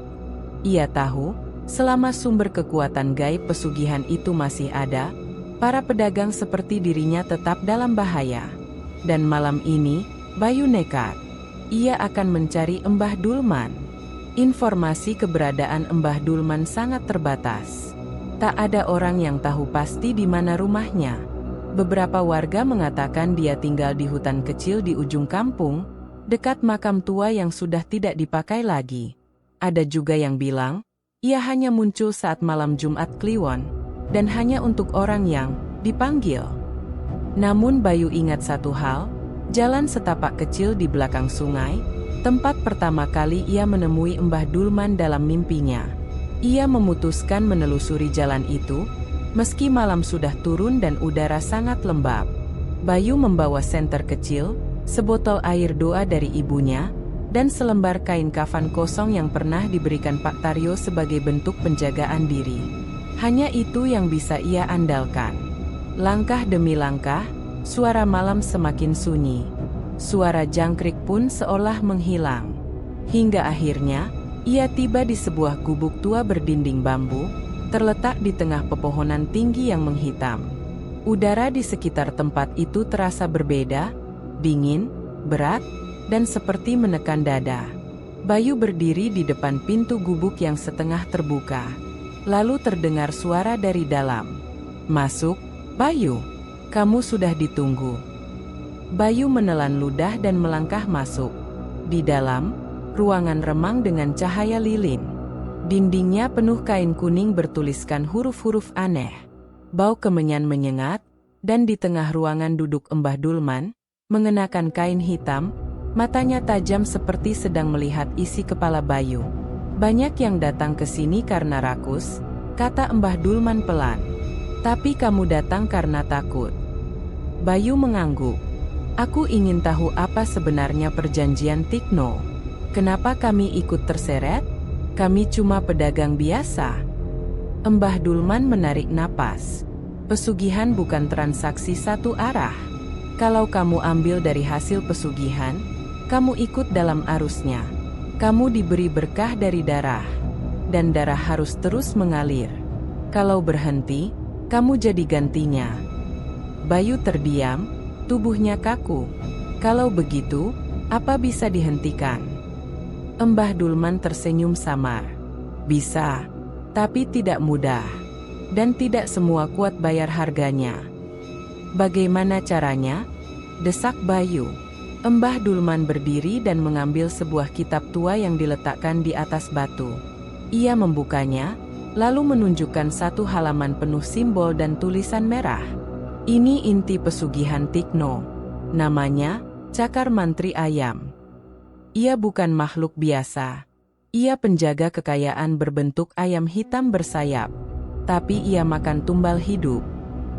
Ia tahu, selama sumber kekuatan gaib pesugihan itu masih ada, para pedagang seperti dirinya tetap dalam bahaya. Dan malam ini, Bayu nekat. Ia akan mencari Embah Dulman. Informasi keberadaan Embah Dulman sangat terbatas. Tak ada orang yang tahu pasti di mana rumahnya. Beberapa warga mengatakan dia tinggal di hutan kecil di ujung kampung, dekat makam tua yang sudah tidak dipakai lagi. Ada juga yang bilang, ia hanya muncul saat malam Jumat Kliwon, dan hanya untuk orang yang dipanggil. Namun Bayu ingat satu hal, jalan setapak kecil di belakang sungai, tempat pertama kali ia menemui Embah Dulman dalam mimpinya. Ia memutuskan menelusuri jalan itu, meski malam sudah turun dan udara sangat lembab. Bayu membawa senter kecil, sebotol air doa dari ibunya, dan selembar kain kafan kosong yang pernah diberikan Pak Taryo sebagai bentuk penjagaan diri. Hanya itu yang bisa ia andalkan. Langkah demi langkah, suara malam semakin sunyi. Suara jangkrik pun seolah menghilang. Hingga akhirnya, ia tiba di sebuah gubuk tua berdinding bambu, terletak di tengah pepohonan tinggi yang menghitam. Udara di sekitar tempat itu terasa berbeda, dingin, berat, dan seperti menekan dada. Bayu berdiri di depan pintu gubuk yang setengah terbuka. Lalu terdengar suara dari dalam. "Masuk, Bayu. Kamu sudah ditunggu." Bayu menelan ludah dan melangkah masuk. Di dalam, ruangan remang dengan cahaya lilin. Dindingnya penuh kain kuning bertuliskan huruf-huruf aneh. Bau kemenyan menyengat, dan di tengah ruangan duduk Embah Dulman, mengenakan kain hitam, matanya tajam seperti sedang melihat isi kepala Bayu. "Banyak yang datang ke sini karena rakus," kata Embah Dulman pelan. "Tapi kamu datang karena takut." Bayu mengangguk. "Aku ingin tahu apa sebenarnya perjanjian Tikno. Kenapa kami ikut terseret? Kami cuma pedagang biasa." Embah Dulman menarik napas. "Pesugihan bukan transaksi satu arah. Kalau kamu ambil dari hasil pesugihan, kamu ikut dalam arusnya. Kamu diberi berkah dari darah. Dan darah harus terus mengalir. Kalau berhenti, kamu jadi gantinya." Bayu terdiam. Tubuhnya kaku. "Kalau begitu, apa bisa dihentikan?" Embah Dulman tersenyum samar. "Bisa, tapi tidak mudah. Dan tidak semua kuat bayar harganya." "Bagaimana caranya?" desak Bayu. Embah Dulman berdiri dan mengambil sebuah kitab tua yang diletakkan di atas batu. Ia membukanya, lalu menunjukkan satu halaman penuh simbol dan tulisan merah. "Ini inti pesugihan Tikno. Namanya, Cakar Mantri Ayam. Ia bukan makhluk biasa. Ia penjaga kekayaan berbentuk ayam hitam bersayap. Tapi ia makan tumbal hidup.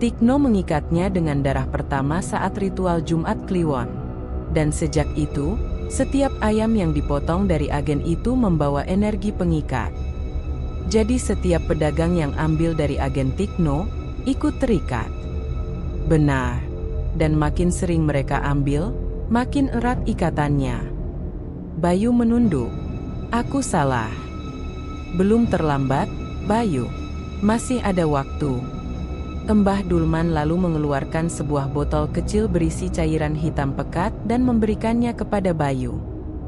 Tikno mengikatnya dengan darah pertama saat ritual Jumat Kliwon. Dan sejak itu, setiap ayam yang dipotong dari agen itu membawa energi pengikat. Jadi setiap pedagang yang ambil dari agen Tikno, ikut terikat." "Benar. Dan makin sering mereka ambil, makin erat ikatannya." Bayu menunduk. "Aku salah." "Belum terlambat, Bayu. Masih ada waktu." Embah Dulman lalu mengeluarkan sebuah botol kecil berisi cairan hitam pekat dan memberikannya kepada Bayu.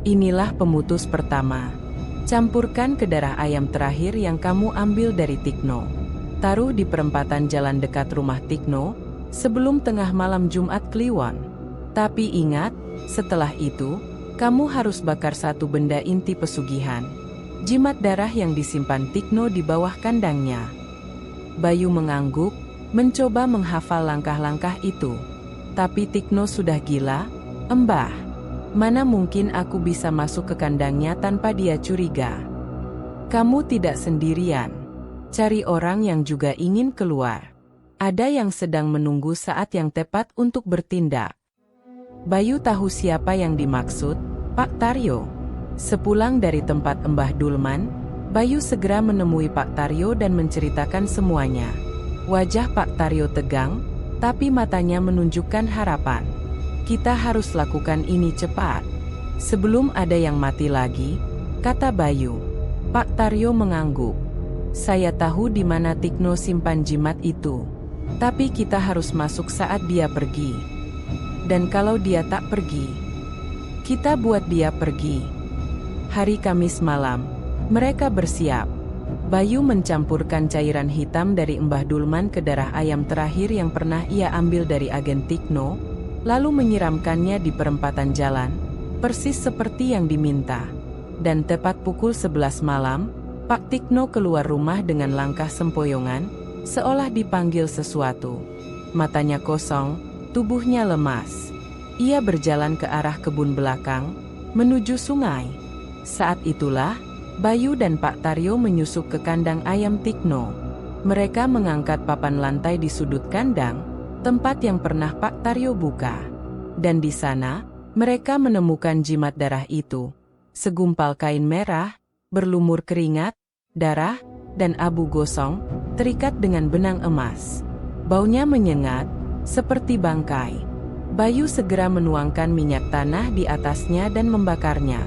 "Inilah pemutus pertama. Campurkan ke darah ayam terakhir yang kamu ambil dari Tikno. Taruh di perempatan jalan dekat rumah Tikno, sebelum tengah malam Jumat Kliwon. Tapi ingat, setelah itu, kamu harus bakar satu benda inti pesugihan. Jimat darah yang disimpan Tikno di bawah kandangnya." Bayu mengangguk, mencoba menghafal langkah-langkah itu. "Tapi Tikno sudah gila, Embah. Mana mungkin aku bisa masuk ke kandangnya tanpa dia curiga." "Kamu tidak sendirian. Cari orang yang juga ingin keluar. Ada yang sedang menunggu saat yang tepat untuk bertindak." Bayu tahu siapa yang dimaksud, Pak Taryo. Sepulang dari tempat Embah Dulman, Bayu segera menemui Pak Taryo dan menceritakan semuanya. Wajah Pak Taryo tegang, tapi matanya menunjukkan harapan. Kita harus lakukan ini cepat, sebelum ada yang mati lagi, kata Bayu. Pak Taryo mengangguk. Saya tahu di mana Tikno simpan jimat itu. Tapi kita harus masuk saat dia pergi. Dan kalau dia tak pergi, kita buat dia pergi. Hari Kamis malam, mereka bersiap. Bayu mencampurkan cairan hitam dari Mbah Dulman ke darah ayam terakhir yang pernah ia ambil dari agen Tikno, lalu menyiramkannya di perempatan jalan, persis seperti yang diminta. Dan tepat pukul 11 malam, Pak Tikno keluar rumah dengan langkah sempoyongan, seolah dipanggil sesuatu. Matanya kosong, tubuhnya lemas. Ia berjalan ke arah kebun belakang, menuju sungai. Saat itulah, Bayu dan Pak Taryo menyusup ke kandang ayam Tikno. Mereka mengangkat papan lantai di sudut kandang, tempat yang pernah Pak Taryo buka. Dan di sana, mereka menemukan jimat darah itu. Segumpal kain merah, berlumur keringat, darah, dan abu gosong, terikat dengan benang emas. Baunya menyengat, seperti bangkai. Bayu segera menuangkan minyak tanah di atasnya dan membakarnya.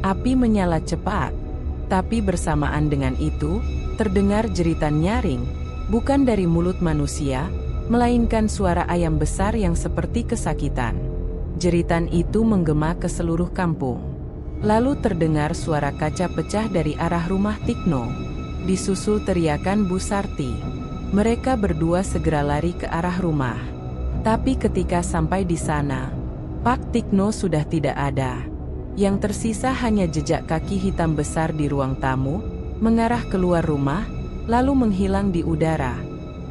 Api menyala cepat. Tapi bersamaan dengan itu, terdengar jeritan nyaring, bukan dari mulut manusia, melainkan suara ayam besar yang seperti kesakitan. Jeritan itu menggema ke seluruh kampung. Lalu terdengar suara kaca pecah dari arah rumah Tikno. Disusul teriakan Bu Sarti. Mereka berdua segera lari ke arah rumah. Tapi ketika sampai di sana, Pak Tikno sudah tidak ada. Yang tersisa hanya jejak kaki hitam besar di ruang tamu, mengarah keluar rumah, lalu menghilang di udara.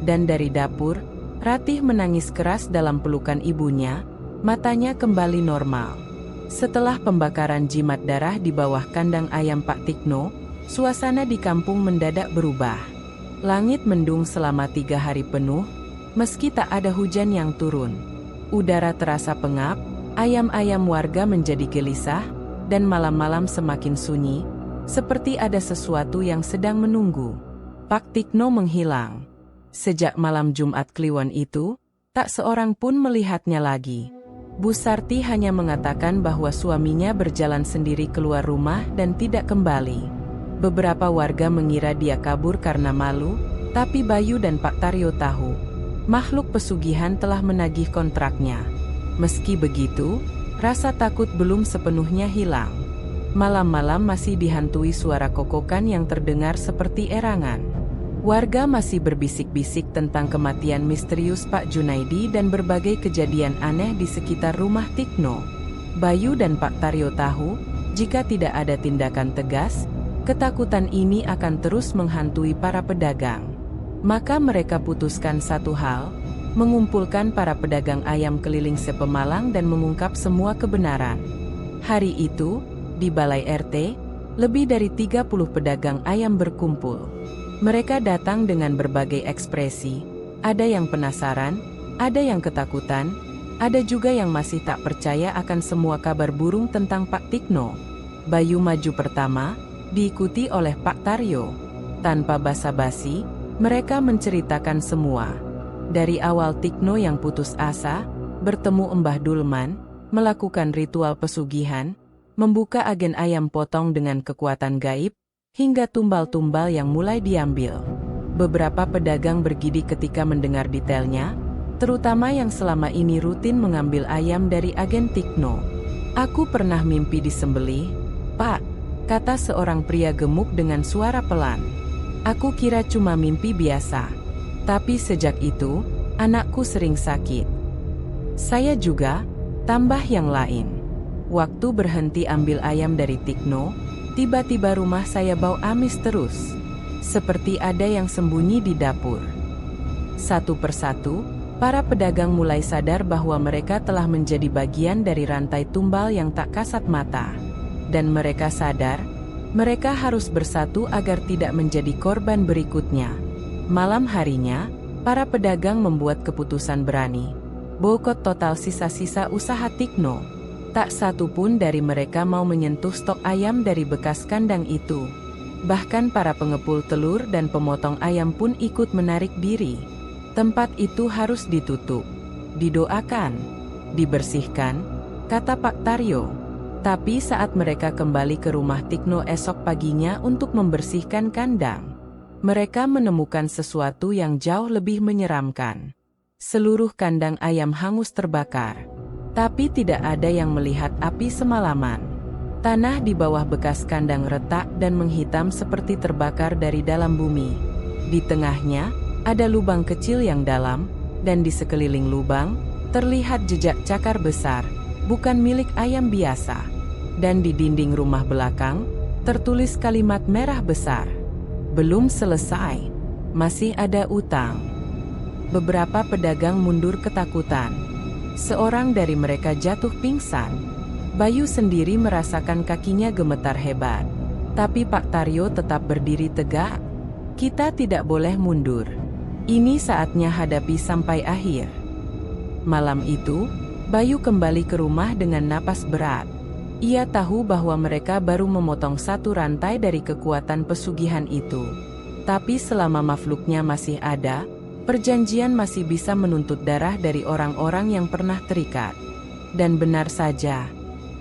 Dan dari dapur, Ratih menangis keras dalam pelukan ibunya, matanya kembali normal. Setelah pembakaran jimat darah di bawah kandang ayam Pak Tikno, suasana di kampung mendadak berubah. Langit mendung selama 3 hari penuh, meski tak ada hujan yang turun. Udara terasa pengap, ayam-ayam warga menjadi gelisah, dan malam-malam semakin sunyi, seperti ada sesuatu yang sedang menunggu. Pak Tikno menghilang. Sejak malam Jumat Kliwon itu, tak seorang pun melihatnya lagi. Bu Sarti hanya mengatakan bahwa suaminya berjalan sendiri keluar rumah dan tidak kembali. Beberapa warga mengira dia kabur karena malu, tapi Bayu dan Pak Taryo tahu, makhluk pesugihan telah menagih kontraknya. Meski begitu, rasa takut belum sepenuhnya hilang. Malam-malam masih dihantui suara kokokan yang terdengar seperti erangan. Warga masih berbisik-bisik tentang kematian misterius Pak Junaidi dan berbagai kejadian aneh di sekitar rumah Tikno. Bayu dan Pak Taryo tahu, jika tidak ada tindakan tegas, ketakutan ini akan terus menghantui para pedagang. Maka mereka putuskan satu hal, mengumpulkan para pedagang ayam keliling Sepemalang dan mengungkap semua kebenaran. Hari itu, di Balai RT, lebih dari 30 pedagang ayam berkumpul. Mereka datang dengan berbagai ekspresi, ada yang penasaran, ada yang ketakutan, ada juga yang masih tak percaya akan semua kabar burung tentang Pak Tikno. Bayu maju pertama, diikuti oleh Pak Taryo. Tanpa basa-basi, mereka menceritakan semua. Dari awal Tikno yang putus asa, bertemu Mbah Dulman, melakukan ritual pesugihan, membuka agen ayam potong dengan kekuatan gaib, hingga tumbal-tumbal yang mulai diambil. Beberapa pedagang bergidik ketika mendengar detailnya, terutama yang selama ini rutin mengambil ayam dari agen Tikno. Aku pernah mimpi disembelih, Pak, kata seorang pria gemuk dengan suara pelan. Aku kira cuma mimpi biasa. Tapi sejak itu, anakku sering sakit. Saya juga, tambah yang lain. Waktu berhenti ambil ayam dari Tikno, tiba-tiba rumah saya bau amis terus. Seperti ada yang sembunyi di dapur. Satu persatu, para pedagang mulai sadar bahwa mereka telah menjadi bagian dari rantai tumbal yang tak kasat mata. Dan mereka sadar, mereka harus bersatu agar tidak menjadi korban berikutnya. Malam harinya, para pedagang membuat keputusan berani. Boikot total sisa-sisa usaha Tikno. Tak satu pun dari mereka mau menyentuh stok ayam dari bekas kandang itu. Bahkan para pengepul telur dan pemotong ayam pun ikut menarik diri. Tempat itu harus ditutup, didoakan, dibersihkan, kata Pak Taryo. Tapi saat mereka kembali ke rumah Tikno esok paginya untuk membersihkan kandang, mereka menemukan sesuatu yang jauh lebih menyeramkan. Seluruh kandang ayam hangus terbakar, tapi tidak ada yang melihat api semalaman. Tanah di bawah bekas kandang retak dan menghitam seperti terbakar dari dalam bumi. Di tengahnya, ada lubang kecil yang dalam, dan di sekeliling lubang, terlihat jejak cakar besar, bukan milik ayam biasa. Dan di dinding rumah belakang, tertulis kalimat merah besar. Belum selesai, masih ada utang. Beberapa pedagang mundur ketakutan. Seorang dari mereka jatuh pingsan. Bayu sendiri merasakan kakinya gemetar hebat. Tapi Pak Taryo tetap berdiri tegak. Kita tidak boleh mundur. Ini saatnya hadapi sampai akhir. Malam itu, Bayu kembali ke rumah dengan napas berat. Ia tahu bahwa mereka baru memotong satu rantai dari kekuatan pesugihan itu. Tapi selama makhluknya masih ada, perjanjian masih bisa menuntut darah dari orang-orang yang pernah terikat. Dan benar saja,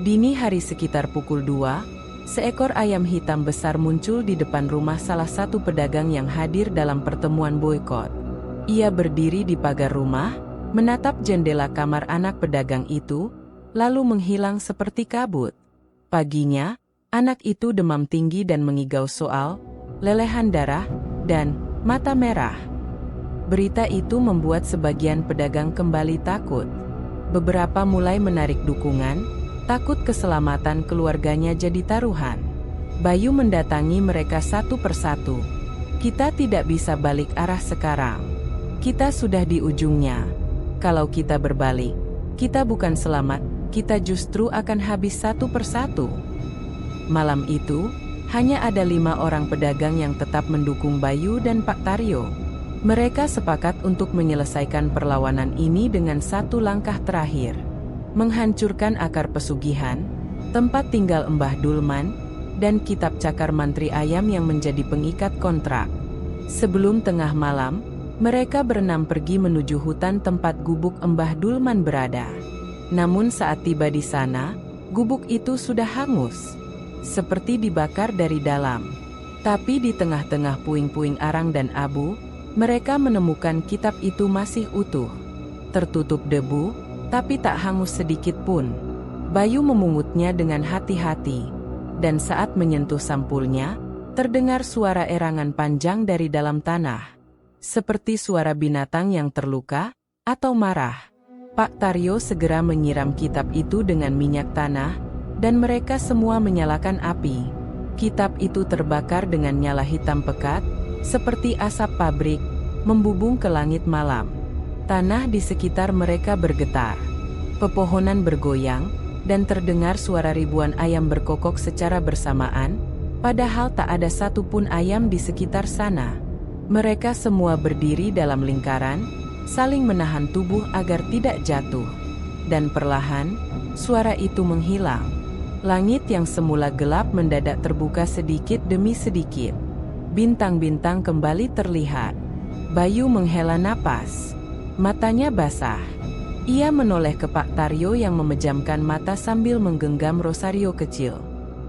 dini hari sekitar pukul 2, seekor ayam hitam besar muncul di depan rumah salah satu pedagang yang hadir dalam pertemuan boikot. Ia berdiri di pagar rumah, menatap jendela kamar anak pedagang itu, lalu menghilang seperti kabut. Paginya, anak itu demam tinggi dan mengigau soal, lelehan darah, dan mata merah. Berita itu membuat sebagian pedagang kembali takut. Beberapa mulai menarik dukungan, takut keselamatan keluarganya jadi taruhan. Bayu mendatangi mereka satu persatu. Kita tidak bisa balik arah sekarang. Kita sudah di ujungnya. Kalau kita berbalik, kita bukan selamat, kita justru akan habis satu persatu. Malam itu, hanya ada 5 orang pedagang yang tetap mendukung Bayu dan Pak Taryo. Mereka sepakat untuk menyelesaikan perlawanan ini dengan satu langkah terakhir. Menghancurkan akar pesugihan, tempat tinggal Mbah Dulman, dan kitab cakar mantri ayam yang menjadi pengikat kontrak. Sebelum tengah malam, mereka berenam pergi menuju hutan tempat gubuk Mbah Dulman berada. Namun saat tiba di sana, gubuk itu sudah hangus, seperti dibakar dari dalam. Tapi di tengah-tengah puing-puing arang dan abu, mereka menemukan kitab itu masih utuh, tertutup debu, tapi tak hangus sedikit pun. Bayu memungutnya dengan hati-hati, dan saat menyentuh sampulnya, terdengar suara erangan panjang dari dalam tanah, seperti suara binatang yang terluka atau marah. Pak Taryo segera menyiram kitab itu dengan minyak tanah, dan mereka semua menyalakan api. Kitab itu terbakar dengan nyala hitam pekat, seperti asap pabrik, membubung ke langit malam. Tanah di sekitar mereka bergetar. Pepohonan bergoyang, dan terdengar suara ribuan ayam berkokok secara bersamaan, padahal tak ada satupun ayam di sekitar sana. Mereka semua berdiri dalam lingkaran, saling menahan tubuh agar tidak jatuh. Dan perlahan, suara itu menghilang. Langit yang semula gelap mendadak terbuka sedikit demi sedikit. Bintang-bintang kembali terlihat. Bayu menghela napas. Matanya basah. Ia menoleh ke Pak Taryo yang memejamkan mata sambil menggenggam rosario kecil.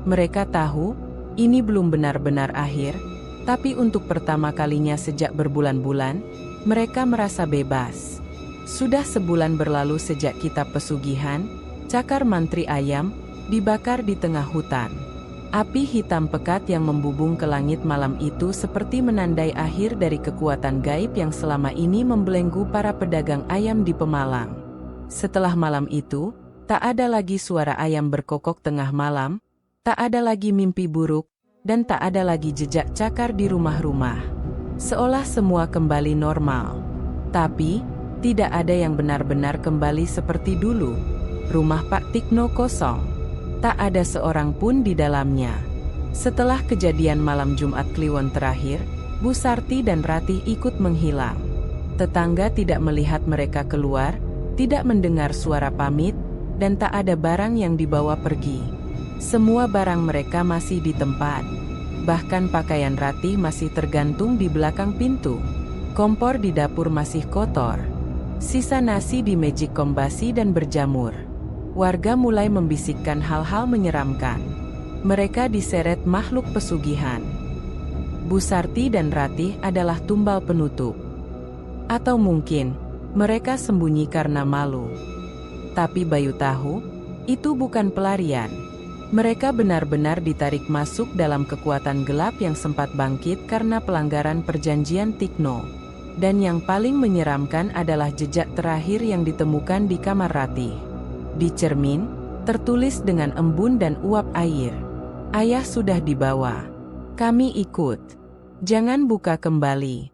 Mereka tahu, ini belum benar-benar akhir, tapi untuk pertama kalinya sejak berbulan-bulan, mereka merasa bebas. Sudah sebulan berlalu sejak kitab pesugihan, cakar mantri ayam, dibakar di tengah hutan. Api hitam pekat yang membubung ke langit malam itu seperti menandai akhir dari kekuatan gaib yang selama ini membelenggu para pedagang ayam di Pemalang. Setelah malam itu, tak ada lagi suara ayam berkokok tengah malam, tak ada lagi mimpi buruk, dan tak ada lagi jejak cakar di rumah-rumah. Seolah semua kembali normal. Tapi, tidak ada yang benar-benar kembali seperti dulu. Rumah Pak Tikno kosong. Tak ada seorang pun di dalamnya. Setelah kejadian malam Jumat Kliwon terakhir, Bu Sarti dan Ratih ikut menghilang. Tetangga tidak melihat mereka keluar, tidak mendengar suara pamit, dan tak ada barang yang dibawa pergi. Semua barang mereka masih di tempat. Bahkan pakaian Ratih masih tergantung di belakang pintu. Kompor di dapur masih kotor. Sisa nasi di meja kombasi dan berjamur. Warga mulai membisikkan hal-hal menyeramkan. Mereka diseret makhluk pesugihan. Bu Sarti dan Ratih adalah tumbal penutup. Atau mungkin, mereka sembunyi karena malu. Tapi Bayu tahu, itu bukan pelarian. Mereka benar-benar ditarik masuk dalam kekuatan gelap yang sempat bangkit karena pelanggaran perjanjian Tikno. Dan yang paling menyeramkan adalah jejak terakhir yang ditemukan di kamar Ratih. Di cermin, tertulis dengan embun dan uap air. Ayah sudah dibawa. Kami ikut. Jangan buka kembali.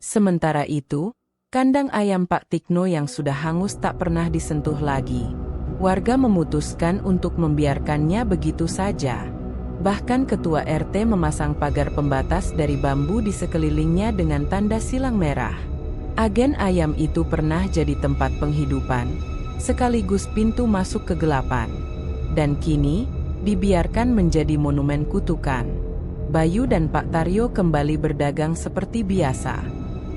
Sementara itu, kandang ayam Pak Tikno yang sudah hangus tak pernah disentuh lagi. Warga memutuskan untuk membiarkannya begitu saja. Bahkan ketua RT memasang pagar pembatas dari bambu di sekelilingnya dengan tanda silang merah. Agen ayam itu pernah jadi tempat penghidupan, sekaligus pintu masuk kegelapan. Dan kini, dibiarkan menjadi monumen kutukan. Bayu dan Pak Taryo kembali berdagang seperti biasa.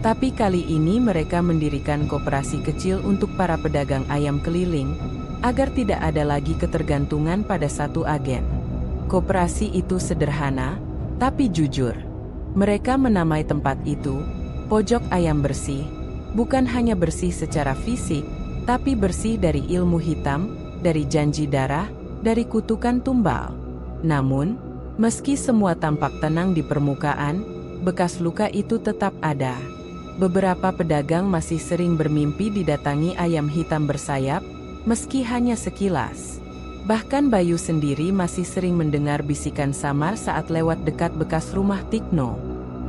Tapi kali ini mereka mendirikan koperasi kecil untuk para pedagang ayam keliling, agar tidak ada lagi ketergantungan pada satu agen. Koperasi itu sederhana, tapi jujur. Mereka menamai tempat itu, Pojok Ayam Bersih, bukan hanya bersih secara fisik, tapi bersih dari ilmu hitam, dari janji darah, dari kutukan tumbal. Namun, meski semua tampak tenang di permukaan, bekas luka itu tetap ada. Beberapa pedagang masih sering bermimpi didatangi ayam hitam bersayap, meski hanya sekilas. Bahkan Bayu sendiri masih sering mendengar bisikan samar saat lewat dekat bekas rumah Tikno.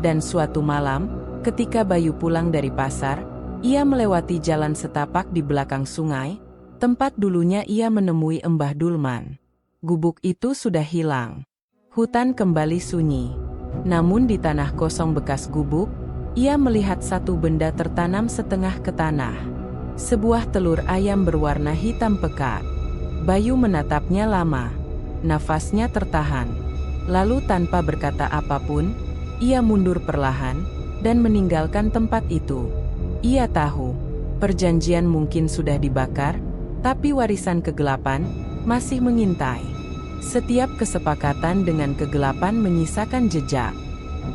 Dan suatu malam, ketika Bayu pulang dari pasar, ia melewati jalan setapak di belakang sungai, tempat dulunya ia menemui Embah Dulman. Gubuk itu sudah hilang. Hutan kembali sunyi. Namun di tanah kosong bekas gubuk, ia melihat satu benda tertanam setengah ke tanah. Sebuah telur ayam berwarna hitam pekat. Bayu menatapnya lama. Nafasnya tertahan. Lalu tanpa berkata apapun, ia mundur perlahan dan meninggalkan tempat itu. Ia tahu, perjanjian mungkin sudah dibakar, tapi warisan kegelapan masih mengintai. Setiap kesepakatan dengan kegelapan menyisakan jejak.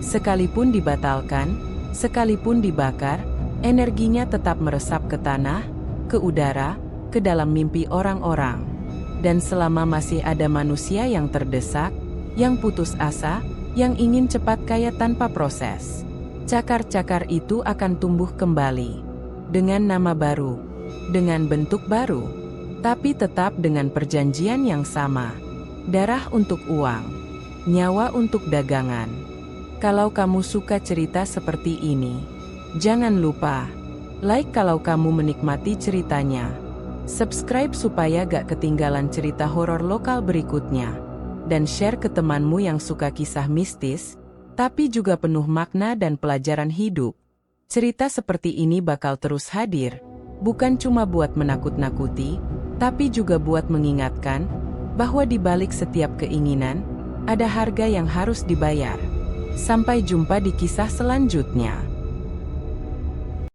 Sekalipun dibatalkan, sekalipun dibakar, energinya tetap meresap ke tanah, ke udara, ke dalam mimpi orang-orang. Dan selama masih ada manusia yang terdesak, yang putus asa, yang ingin cepat kaya tanpa proses, cakar-cakar itu akan tumbuh kembali. Dengan nama baru, dengan bentuk baru, tapi tetap dengan perjanjian yang sama. Darah untuk uang, nyawa untuk dagangan. Kalau kamu suka cerita seperti ini, jangan lupa like kalau kamu menikmati ceritanya. Subscribe supaya gak ketinggalan cerita horor lokal berikutnya. Dan share ke temanmu yang suka kisah mistis, tapi juga penuh makna dan pelajaran hidup. Cerita seperti ini bakal terus hadir, bukan cuma buat menakut-nakuti, tapi juga buat mengingatkan, bahwa di balik setiap keinginan, ada harga yang harus dibayar. Sampai jumpa di kisah selanjutnya.